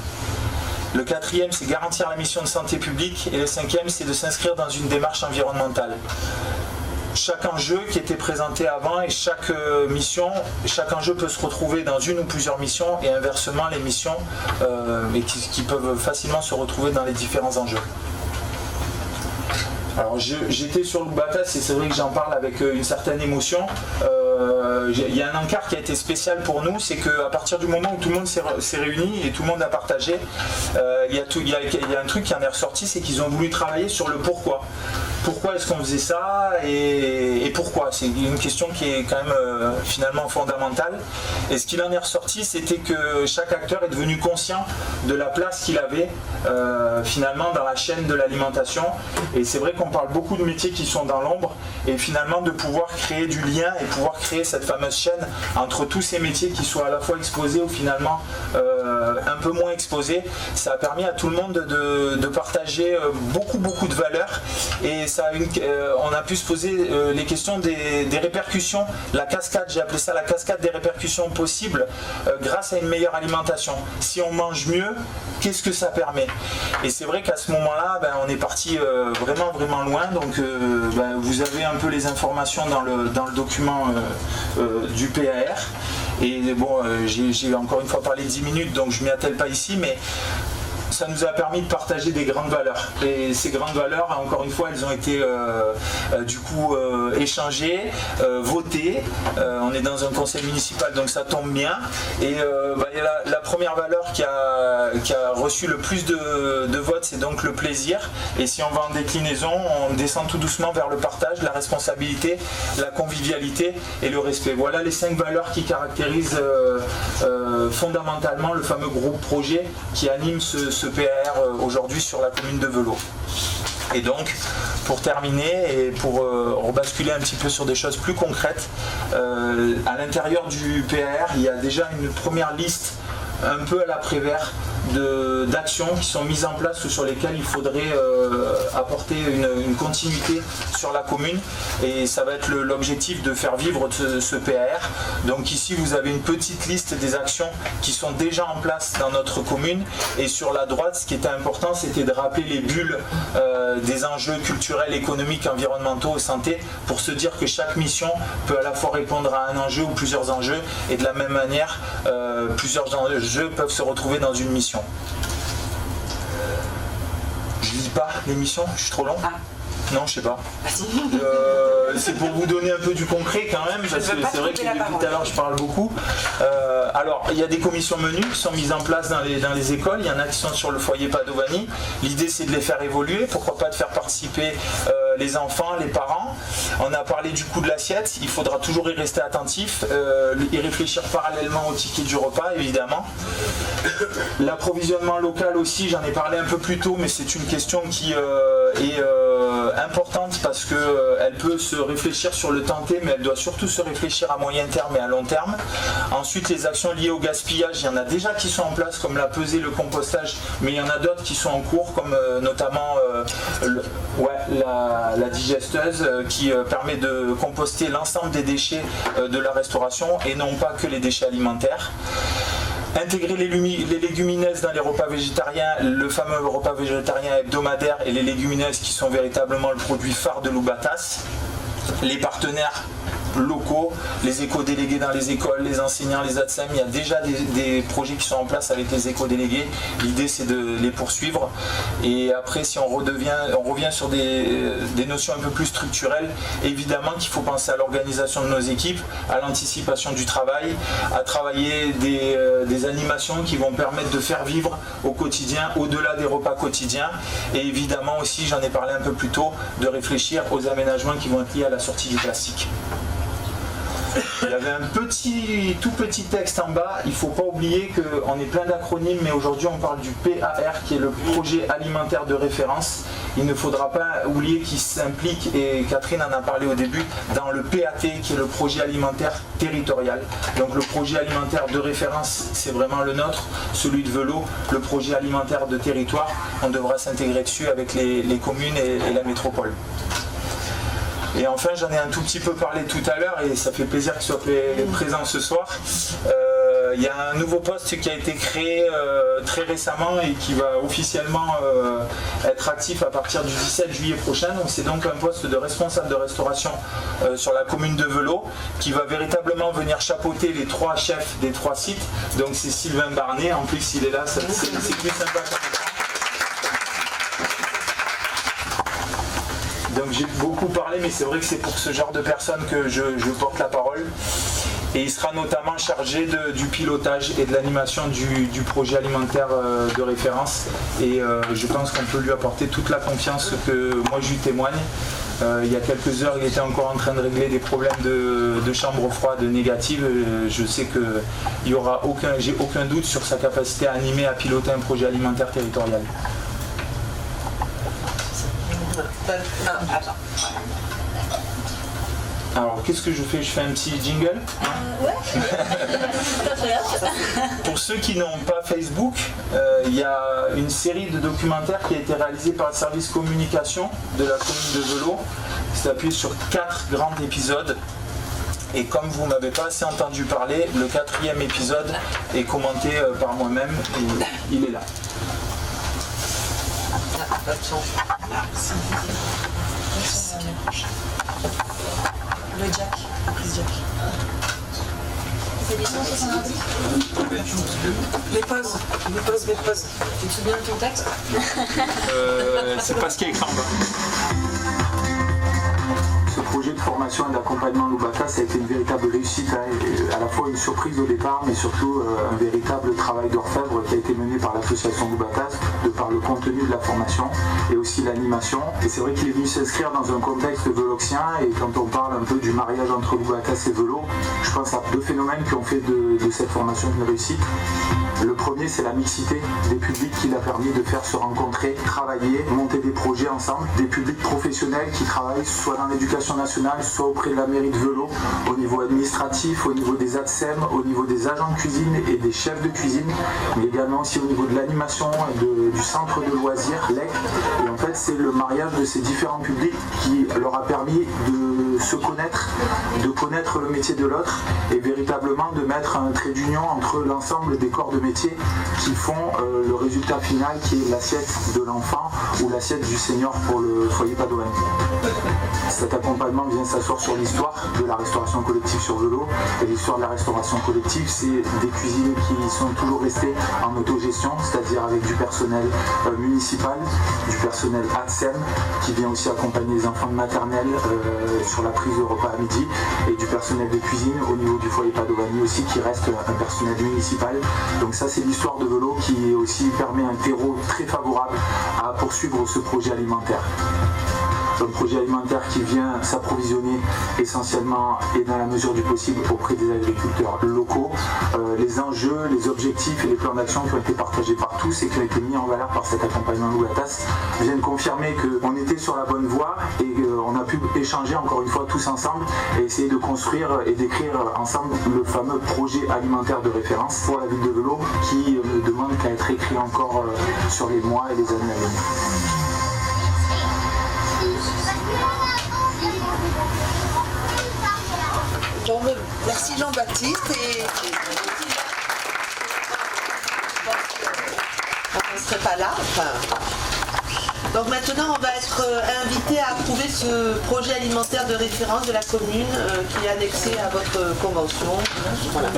Le quatrième, c'est garantir la mission de santé publique. Et le cinquième, c'est de s'inscrire dans une démarche environnementale. Chaque enjeu qui était présenté avant et chaque mission, chaque enjeu peut se retrouver dans une ou plusieurs missions et inversement les missions qui peuvent facilement se retrouver dans les différents enjeux. Alors j'étais sur Loubatas et c'est vrai que j'en parle avec une certaine émotion. Il y a un encart qui a été spécial pour nous, c'est qu'à partir du moment où tout le monde s'est réuni et tout le monde a partagé, il y a un truc qui en est ressorti, c'est qu'ils ont voulu travailler sur le pourquoi. Pourquoi est-ce qu'on faisait ça et pourquoi? C'est une question qui est quand même finalement fondamentale. Et ce qu'il en est ressorti, c'était que chaque acteur est devenu conscient de la place qu'il avait finalement dans la chaîne de l'alimentation. Et c'est vrai qu'on parle beaucoup de métiers qui sont dans l'ombre et finalement de pouvoir créer du lien et pouvoir créer cette fameuse chaîne entre tous ces métiers qui soient à la fois exposés ou finalement un peu moins exposés. Ça a permis à tout le monde de partager beaucoup de valeurs et on a pu se poser les questions des répercussions, la cascade, j'ai appelé ça la cascade des répercussions possibles grâce à une meilleure alimentation. Si on mange mieux, qu'est-ce que ça permet? Et c'est vrai qu'à ce moment-là, on est parti vraiment loin, donc vous avez un peu les informations dans le document du PAR. Et bon, j'ai encore une fois parlé 10 minutes, donc je ne m'y attelle pas ici, mais ça nous a permis de partager des grandes valeurs. Et ces grandes valeurs, encore une fois, elles ont été échangées, votées. On est dans un conseil municipal, donc ça tombe bien. Et la première valeur qui a reçu le plus de votes, c'est donc le plaisir. Et si on va en déclinaison, on descend tout doucement vers le partage, la responsabilité, la convivialité et le respect. Voilà les 5 valeurs qui caractérisent fondamentalement le fameux groupe projet qui anime ce PAR aujourd'hui sur la commune de Velo. Et donc, pour terminer et pour rebasculer un petit peu sur des choses plus concrètes, à l'intérieur du PAR, il y a déjà une première liste un peu à l'après-vert d'actions qui sont mises en place ou sur lesquelles il faudrait apporter une continuité sur la commune, et ça va être l'objectif de faire vivre ce PAR. Donc ici vous avez une petite liste des actions qui sont déjà en place dans notre commune, et sur la droite ce qui était important c'était de rappeler les bulles des enjeux culturels, économiques, environnementaux et santé, pour se dire que chaque mission peut à la fois répondre à un enjeu ou plusieurs enjeux, et de la même manière plusieurs enjeux peuvent se retrouver dans une mission. Je lis pas l'émission, je suis trop long. Non, je sais pas. C'est pour vous donner un peu du concret quand même, parce que c'est vrai que depuis tout à l'heure je parle beaucoup. Alors, il y a des commissions menus qui sont mises en place dans les écoles, il y en a qui sont sur le foyer Padovani. L'idée c'est de les faire évoluer, pourquoi pas de faire participer les enfants, les parents. On a parlé du coût de l'assiette, il faudra toujours y rester attentif, y réfléchir parallèlement au ticket du repas évidemment. L'approvisionnement local aussi, j'en ai parlé un peu plus tôt, mais c'est une question qui est importante parce qu'elle peut se réfléchir sur le temps T, mais elle doit surtout se réfléchir à moyen terme et à long terme. Ensuite, les actions liées au gaspillage, il y en a déjà qui sont en place, comme la pesée, le compostage, mais il y en a d'autres qui sont en cours, comme notamment la digesteuse qui permet de composter l'ensemble des déchets de la restauration et non pas que les déchets alimentaires. Intégrer les légumineuses dans les repas végétariens, le fameux repas végétarien hebdomadaire, et les légumineuses qui sont véritablement le produit phare de Loubatas. Les partenaires locaux, les éco-délégués dans les écoles, les enseignants, les ATSEM. Il y a déjà des projets qui sont en place avec les éco-délégués. L'idée, c'est de les poursuivre. Et après, si on revient sur des notions un peu plus structurelles, évidemment qu'il faut penser à l'organisation de nos équipes, à l'anticipation du travail, à travailler des animations qui vont permettre de faire vivre au quotidien, au-delà des repas quotidiens. Et évidemment aussi, j'en ai parlé un peu plus tôt, de réfléchir aux aménagements qui vont être liés à la sortie du plastique. Il y avait un tout petit texte en bas. Il ne faut pas oublier qu'on est plein d'acronymes, mais aujourd'hui on parle du PAR qui est le projet alimentaire de référence. Il ne faudra pas oublier qu'il s'implique, et Catherine en a parlé au début, dans le PAT qui est le projet alimentaire territorial. Donc le projet alimentaire de référence, c'est vraiment le nôtre, celui de Velot. Le projet alimentaire de territoire, on devra s'intégrer dessus avec les communes et la métropole. Et enfin, j'en ai un tout petit peu parlé tout à l'heure et ça fait plaisir qu'il soit présent ce soir. Il y a un nouveau poste qui a été créé très récemment et qui va officiellement être actif à partir du 17 juillet prochain. Donc, c'est donc un poste de responsable de restauration sur la commune de Velot qui va véritablement venir chapeauter les 3 chefs des 3 sites. Donc c'est Sylvain Barnet, en plus il est là, c'est plus sympa comme ça. Donc j'ai beaucoup parlé, mais c'est vrai que c'est pour ce genre de personnes que je porte la parole. Et il sera notamment chargé du pilotage et de l'animation du projet alimentaire de référence. Et je pense qu'on peut lui apporter toute la confiance que moi je lui témoigne. Il y a quelques heures, il était encore en train de régler des problèmes de chambre froide négative. Je sais qu'il y aura j'ai aucun doute sur sa capacité à animer, à piloter un projet alimentaire territorial. Alors qu'est-ce que je fais? Je fais un petit jingle. Ouais. Pour ceux qui n'ont pas Facebook, il y a une série de documentaires qui a été réalisée par le service communication de la commune de Velot. C'est appuyé sur 4 grands épisodes. Et comme vous ne m'avez pas assez entendu parler, le 4e épisode est commenté par moi-même et il est là. Le jack, la prise jack. C'est des choses sur son ordi. Les pauses. Tu te souviens de ton texte? C'est pas ce qui est écrit en bas. Ce projet de formation et d'accompagnement Loubata, ça a été une véritable réussite, à la fois une surprise au départ, mais surtout un véritable travail d'orfèvre qui a été mené par l'association Loubata, de par le contenu de la formation et aussi l'animation. Et c'est vrai qu'il est venu s'inscrire dans un contexte veloxien, et quand on parle un peu du mariage entre Loubata et Velot, je pense à 2 phénomènes qui ont fait de cette formation une réussite. Le premier, c'est la mixité des publics qui l'a permis de faire se rencontrer, travailler, monter des projets ensemble, des publics professionnels qui travaillent soit dans l'éducation nationale, soit auprès de la mairie de Velot, au niveau administratif, au niveau des ATSEM, au niveau des agents de cuisine et des chefs de cuisine, mais également aussi au niveau de l'animation et du centre de loisirs, l'EC. Et en fait, c'est le mariage de ces différents publics qui leur a permis de se connaître, de connaître le métier de l'autre et véritablement de mettre un trait d'union entre l'ensemble des corps de métier qui font le résultat final qui est l'assiette de l'enfant ou l'assiette du senior pour le foyer Padovan. Cet accompagnement vient s'asseoir sur l'histoire de la restauration collective sur Velot. Et l'histoire de la restauration collective, c'est des cuisines qui sont toujours restées en autogestion, c'est-à-dire avec du personnel municipal, du personnel ATSEM qui vient aussi accompagner les enfants de maternelle sur la prise de repas à midi, et du personnel de cuisine au niveau du foyer Padovani aussi qui reste un personnel municipal. Donc ça, c'est l'histoire de Velot qui aussi permet un terreau très favorable à poursuivre ce projet alimentaire. Un projet alimentaire qui vient s'approvisionner essentiellement et dans la mesure du possible auprès des agriculteurs locaux. Les enjeux, les objectifs et les plans d'action qui ont été partagés par tous et qui ont été mis en valeur par cet accompagnement Loubatas viennent confirmer qu'on était sur la bonne voie et qu'on a pu échanger encore une fois tous ensemble et essayer de construire et d'écrire ensemble le fameux projet alimentaire de référence pour la ville de Velot qui ne demande qu'à être écrit encore sur les mois et les années à venir. Merci Jean-Baptiste et on ne serait pas là. Enfin, Donc maintenant, on va être invité à approuver ce projet alimentaire de référence de la commune qui est annexé à votre convention. Voilà.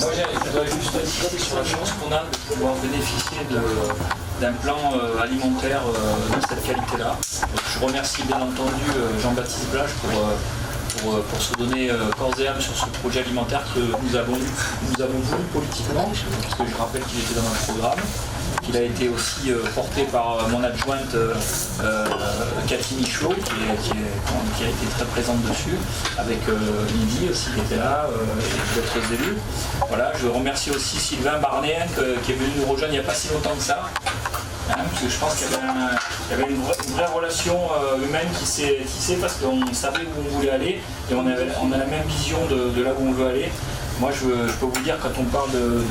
Moi, je voudrais juste insister sur la chance qu'on a de pouvoir bénéficier d'un plan alimentaire de cette qualité-là. Je remercie bien entendu Jean-Baptiste Blage pour se donner corps et âme sur ce projet alimentaire que nous avons voulu politiquement, parce que je rappelle qu'il était dans notre programme, qu'il a été aussi porté par mon adjointe Cathy Michelot, qui a été très présente dessus, avec Lydie aussi qui était là, et d'autres élus. Voilà, je remercie aussi Sylvain Barnet qui est venu nous rejoindre il n'y a pas si longtemps que ça. Parce que je pense qu'il y avait une vraie relation humaine qui s'est tissée parce qu'on savait où on voulait aller et on a la même vision de là où on veut aller. Moi je peux vous dire, quand on parle de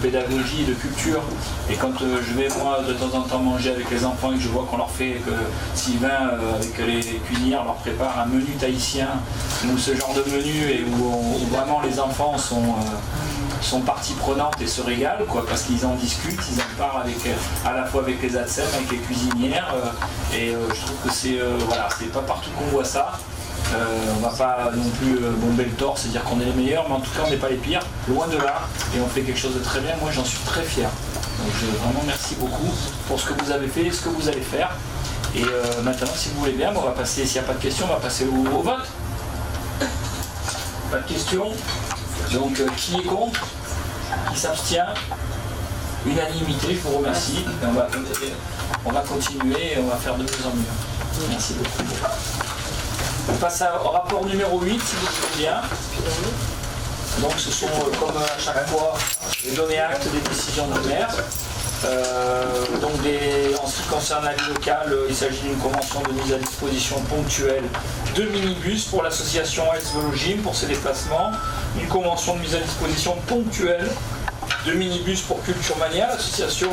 pédagogie et de culture, et quand je vais moi de temps en temps manger avec les enfants et que je vois qu'on leur fait, que Sylvain avec les cuisinières leur prépare un menu tahitien ou ce genre de menu et où vraiment les enfants sont partie prenante et se régalent, parce qu'ils en discutent, ils en parlent à la fois avec les ATSEM, avec les cuisinières, et je trouve que c'est pas partout qu'on voit ça. On va pas non plus bomber le torse et dire qu'on est les meilleurs, mais en tout cas on n'est pas les pires, loin de là, et on fait quelque chose de très bien. Moi j'en suis très fier. Donc vraiment merci beaucoup pour ce que vous avez fait et ce que vous allez faire. Et maintenant, si vous voulez bien, on va passer, s'il n'y a pas de questions, on va passer au vote. Pas de questions. Donc qui est contre? Qui s'abstient? Unanimité, je vous remercie. Et on va continuer et on va faire de mieux en mieux. Merci beaucoup. On passe au rapport numéro 8, si vous voulez bien. Donc ce sont, comme à chaque fois, les données actes des décisions de maire. En ce qui concerne la vie locale, il s'agit d'une convention de mise à disposition ponctuelle de minibus pour l'association Health Vélo Gym pour ses déplacements. Une convention de mise à disposition ponctuelle de minibus pour Culture Mania, l'association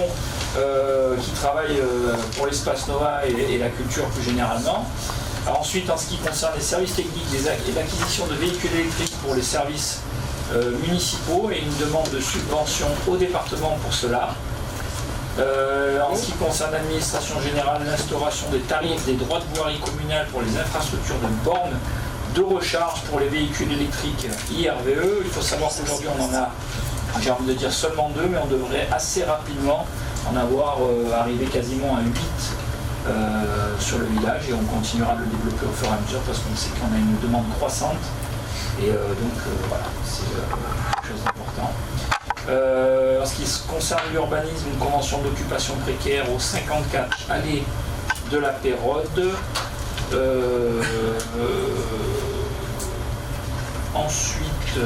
qui travaille pour l'espace Nova et la culture plus généralement. Alors ensuite, en ce qui concerne les services techniques et l'acquisition de véhicules électriques pour les services municipaux et une demande de subvention au département pour cela. En ce qui concerne l'administration générale, l'instauration des tarifs des droits de voirie communale pour les infrastructures de bornes de recharge pour les véhicules électriques IRVE. Il faut savoir qu'aujourd'hui on en a, j'ai envie de dire seulement 2, mais on devrait assez rapidement en avoir arrivé quasiment à 8 sur le village, et on continuera de le développer au fur et à mesure parce qu'on sait qu'on a une demande croissante, et voilà, c'est quelque chose d'important. En ce qui concerne l'urbanisme, une convention d'occupation précaire au 54 allée de la Pérode. Ensuite,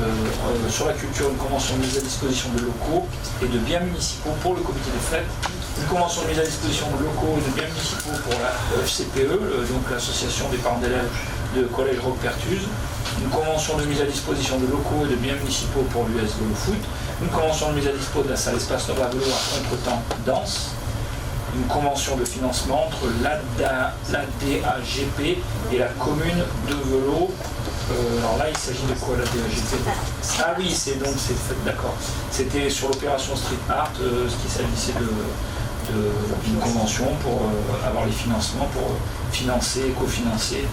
sur la culture, une convention de mise à disposition de locaux et de biens municipaux pour le comité des fêtes. Une convention de mise à disposition de locaux et de biens municipaux pour la FCPE, donc l'association des parents d'élèves de collège Roque-Pertuse. Une convention de mise à disposition de locaux et de biens municipaux pour l'US Vélo Foot. Une convention de mise à disposition de la salle espace Nova Vélo à Contretemps Danse. Une convention de financement entre l'ADAGP et la commune de Velot. Alors là, il s'agit de quoi, l'ADAGP? Ah oui, c'est d'accord. C'était sur l'opération Street Art, ce qui s'agissait d'une convention pour avoir les financements, pour financer, cofinancer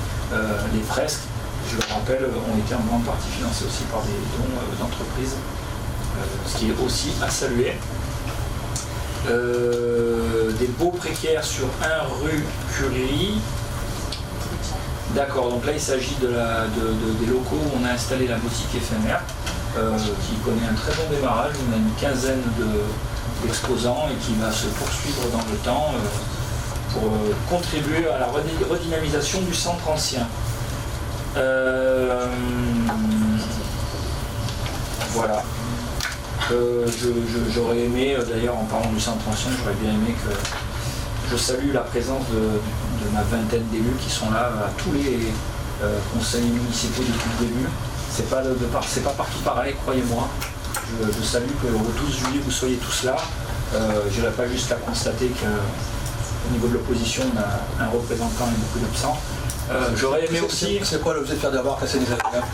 les fresques. Je le rappelle, ont été en grande partie financés aussi par des dons d'entreprises, ce qui est aussi à saluer. Des baux précaires sur 1 rue Curie. D'accord, donc là il s'agit des locaux où on a installé la boutique éphémère, qui connaît un très bon démarrage. On a une quinzaine d'exposants et qui va se poursuivre dans le temps pour contribuer à la redynamisation du centre ancien. Voilà. J'aurais aimé, d'ailleurs en parlant du centre ancien, j'aurais bien aimé que je salue la présence de ma vingtaine d'élus qui sont là à tous les conseils municipaux depuis le début. C'est pas partout pareil, croyez-moi. Je salue que le 12 juillet vous soyez tous là. Je n'irai pas juste à constater qu'au niveau de l'opposition, on a un représentant et beaucoup d'absents. J'aurais aimé aussi... C'est quoi l'objet de faire des remarques assez désagréables?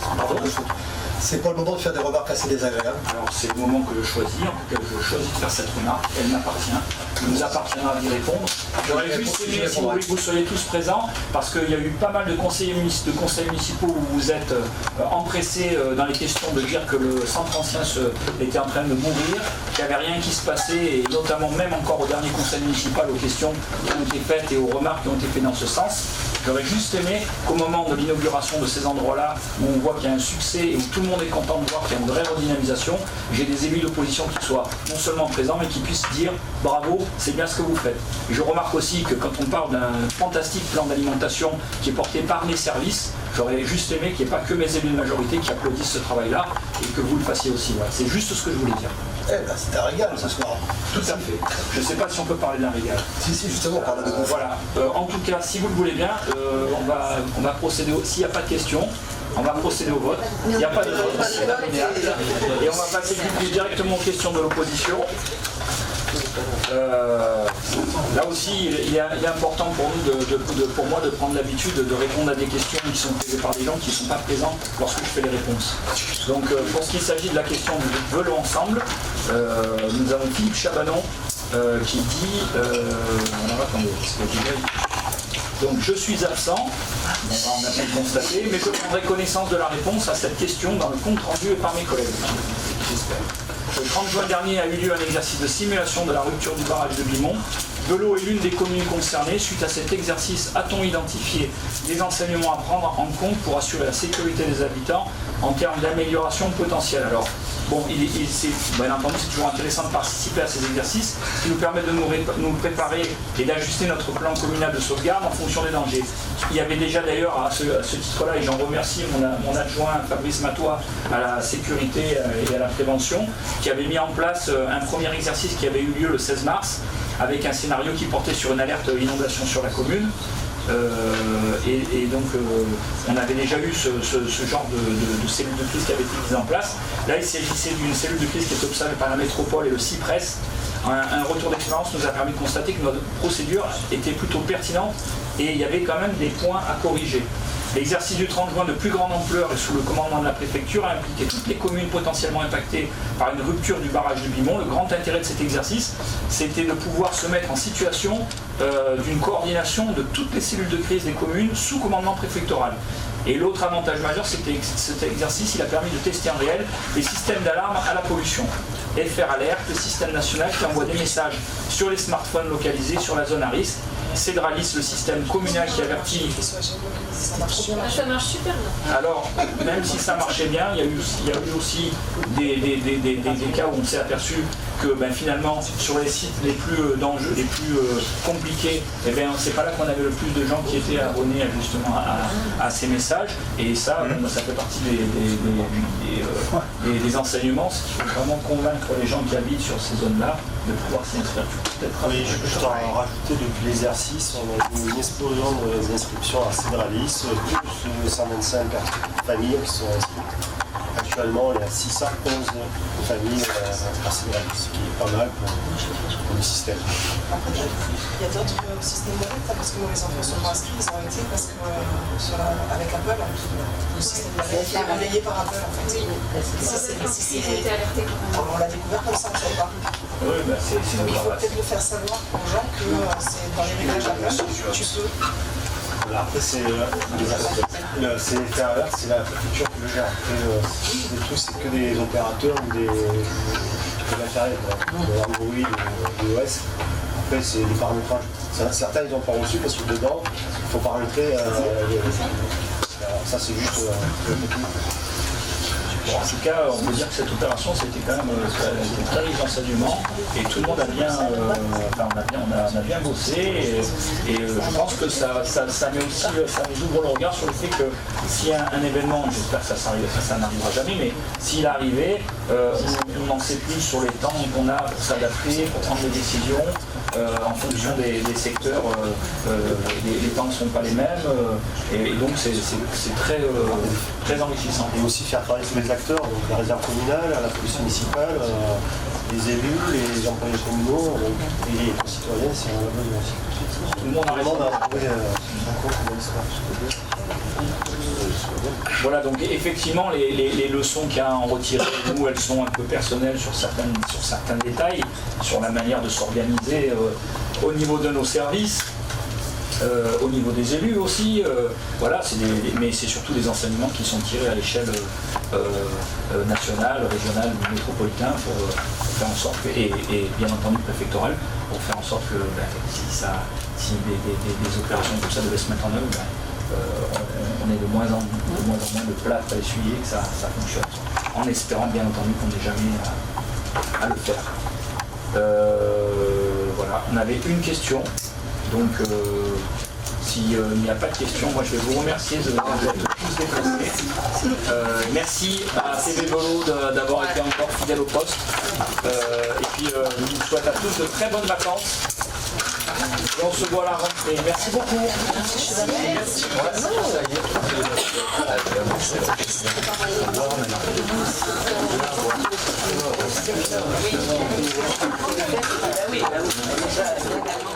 C'est pas le moment de faire des remarques assez désagréables. Alors c'est le moment que je choisis, en tout cas je choisis de faire cette remarque, elle m'appartient. il nous appartiendra d'y répondre. J'aurais juste aimé, si vous voulez, que vous soyez tous présents, parce qu'il y a eu pas mal de conseils municipaux où vous êtes empressés dans les questions de dire que le centre ancien était en train de mourir, qu'il n'y avait rien qui se passait, et notamment même encore au dernier conseil municipal aux questions qui ont été faites et aux remarques qui ont été faites dans ce sens. J'aurais juste aimé qu'au moment de l'inauguration de ces endroits-là, où on voit qu'il y a un succès et où tout le monde est content de voir qu'il y a une vraie redynamisation, j'ai des élus d'opposition qui soient non seulement présents, mais qui puissent dire bravo, c'est bien ce que vous faites. Et je remarque aussi que quand on parle d'un fantastique plan d'alimentation qui est porté par mes services, j'aurais juste aimé qu'il n'y ait pas que mes élus de majorité qui applaudissent ce travail-là et que vous le fassiez aussi. Voilà. C'est juste ce que je voulais dire. Eh ben, c'est un régal ce soir. Tout à fait. Je ne sais pas si on peut parler d'un régal. Si, justement, on parle de gros. Voilà. En tout cas, si vous le voulez bien, on va procéder s'il n'y a pas de questions, on va procéder au vote. Il n'y a pas de vote, c'est la première. Et on va passer du coup directement aux questions de l'opposition. Là aussi, il est important pour nous, pour moi, de prendre l'habitude de répondre à des questions qui sont posées par des gens qui ne sont pas présents lorsque je fais les réponses. Donc, pour ce qui s'agit de la question du Velot ensemble, nous avons Philippe Chabanon qui dit... alors attendez, parce que donc je suis absent, on a pu le constater, mais je prendrai connaissance de la réponse à cette question dans le compte rendu par mes collègues. J'espère. Le 30 juin dernier a eu lieu un exercice de simulation de la rupture du barrage de Bimont. Velot est l'une des communes concernées. Suite à cet exercice, a-t-on identifié des enseignements à prendre en compte pour assurer la sécurité des habitants en termes d'amélioration potentielle? Alors, bon, bien entendu, c'est toujours intéressant de participer à ces exercices qui nous permettent de nous préparer et d'ajuster notre plan communal de sauvegarde en fonction des dangers. Il y avait déjà d'ailleurs à ce titre-là, et j'en remercie mon adjoint Fabrice Matois à la sécurité et à la prévention, qui avait mis en place un premier exercice qui avait eu lieu le 16 mars, avec un scénario qui portait sur une alerte inondation sur la commune. Et donc on avait déjà eu ce genre de cellule de crise qui avait été mise en place. Là, il s'agissait d'une cellule de crise qui est observée par la métropole et le CIPRES. Un retour d'expérience nous a permis de constater que notre procédure était plutôt pertinente et il y avait quand même des points à corriger. L'exercice du 30 juin de plus grande ampleur et sous le commandement de la préfecture a impliqué toutes les communes potentiellement impactées par une rupture du barrage de Bimont. Le grand intérêt de cet exercice, c'était de pouvoir se mettre en situation d'une coordination de toutes les cellules de crise des communes sous commandement préfectoral. Et l'autre avantage majeur, c'était que cet exercice il a permis de tester en réel les systèmes d'alarme à la pollution. FR Alert, le système national qui envoie des messages sur les smartphones localisés sur la zone à risque. Cedralis, le système communal qui avertit. Ça marche super bien. Alors, même si ça marchait bien, il y a eu aussi des cas où on s'est aperçu que finalement, sur les sites les plus dangereux, les plus compliqués, c'est pas là qu'on avait le plus de gens qui étaient abonnés justement à ces messages. Et ça, ça fait partie des enseignements. Ce qu'il faut vraiment convaincre les gens qui habitent sur ces zones-là de pouvoir s'inscrire. Oui, je peux en rajouter depuis l'exercice, on a eu une explosion des inscriptions à Cedralis, plus 125 familles qui sont inscrites. Actuellement, il y a 611 familles à Cedralis, ce qui est pas mal pour le système. Il y a d'autres systèmes d'alerte parce que nos enfants sont pas inscrits, ils ont arrêté parce que avec Apple, le système d'alerte est relayé par Apple en fait. On l'a découvert comme ça, on ne savait pas. Oui, donc il faut peut-être le faire savoir aux gens que c'est dans les réglages Apple, tu peux. Après, c'est l'effet alerte, c'est la préfecture qui le gère. Après, les trucs, c'est que des opérateurs ou des matériels, de Android ou d'iOS. Après, c'est des paramétrages. Certains, ils n'ont pas reçu parce que dedans, il faut paramétrer. Ça, c'est juste Bon, en tout cas, on peut dire que cette opération, c'était quand même très riche d'enseignements et tout le monde a bien, on a bien bossé et je pense que ça nous ouvre le regard sur le fait que s'il y a un événement, j'espère que ça n'arrivera jamais, mais s'il arrivait, on en sait plus sur les temps qu'on a pour s'adapter, pour prendre des décisions. En fonction des secteurs, les temps ne sont pas les mêmes et donc c'est très enrichissant. Et aussi faire travailler tous les acteurs, donc la réserve communale, la police municipale, les élus, les employés communaux et les concitoyens si on a besoin aussi. Tout le monde a raison. Tout le monde a trouvé un compte dans l'histoire. Voilà, donc effectivement, les leçons qu'il y a à en retirer, nous, elles sont un peu personnelles sur certains détails, sur la manière de s'organiser au niveau de nos services, au niveau des élus aussi. Voilà, mais c'est surtout des enseignements qui sont tirés à l'échelle nationale, régionale, métropolitaine, pour faire en sorte que, et bien entendu préfectorale, pour faire en sorte que si des opérations comme ça devaient se mettre en œuvre, on ait de moins en moins de plâtre à essuyer, que ça fonctionne, en espérant bien entendu qu'on n'ait jamais à le faire. Voilà, on avait une question, donc s'il n'y a pas de question, moi je vais vous remercier de vous être tous déplacés. Merci à TV Vélo d'avoir été encore fidèle au poste. Et puis je vous souhaite à tous de très bonnes vacances. Et on se voit à la rentrée. Merci beaucoup. Merci.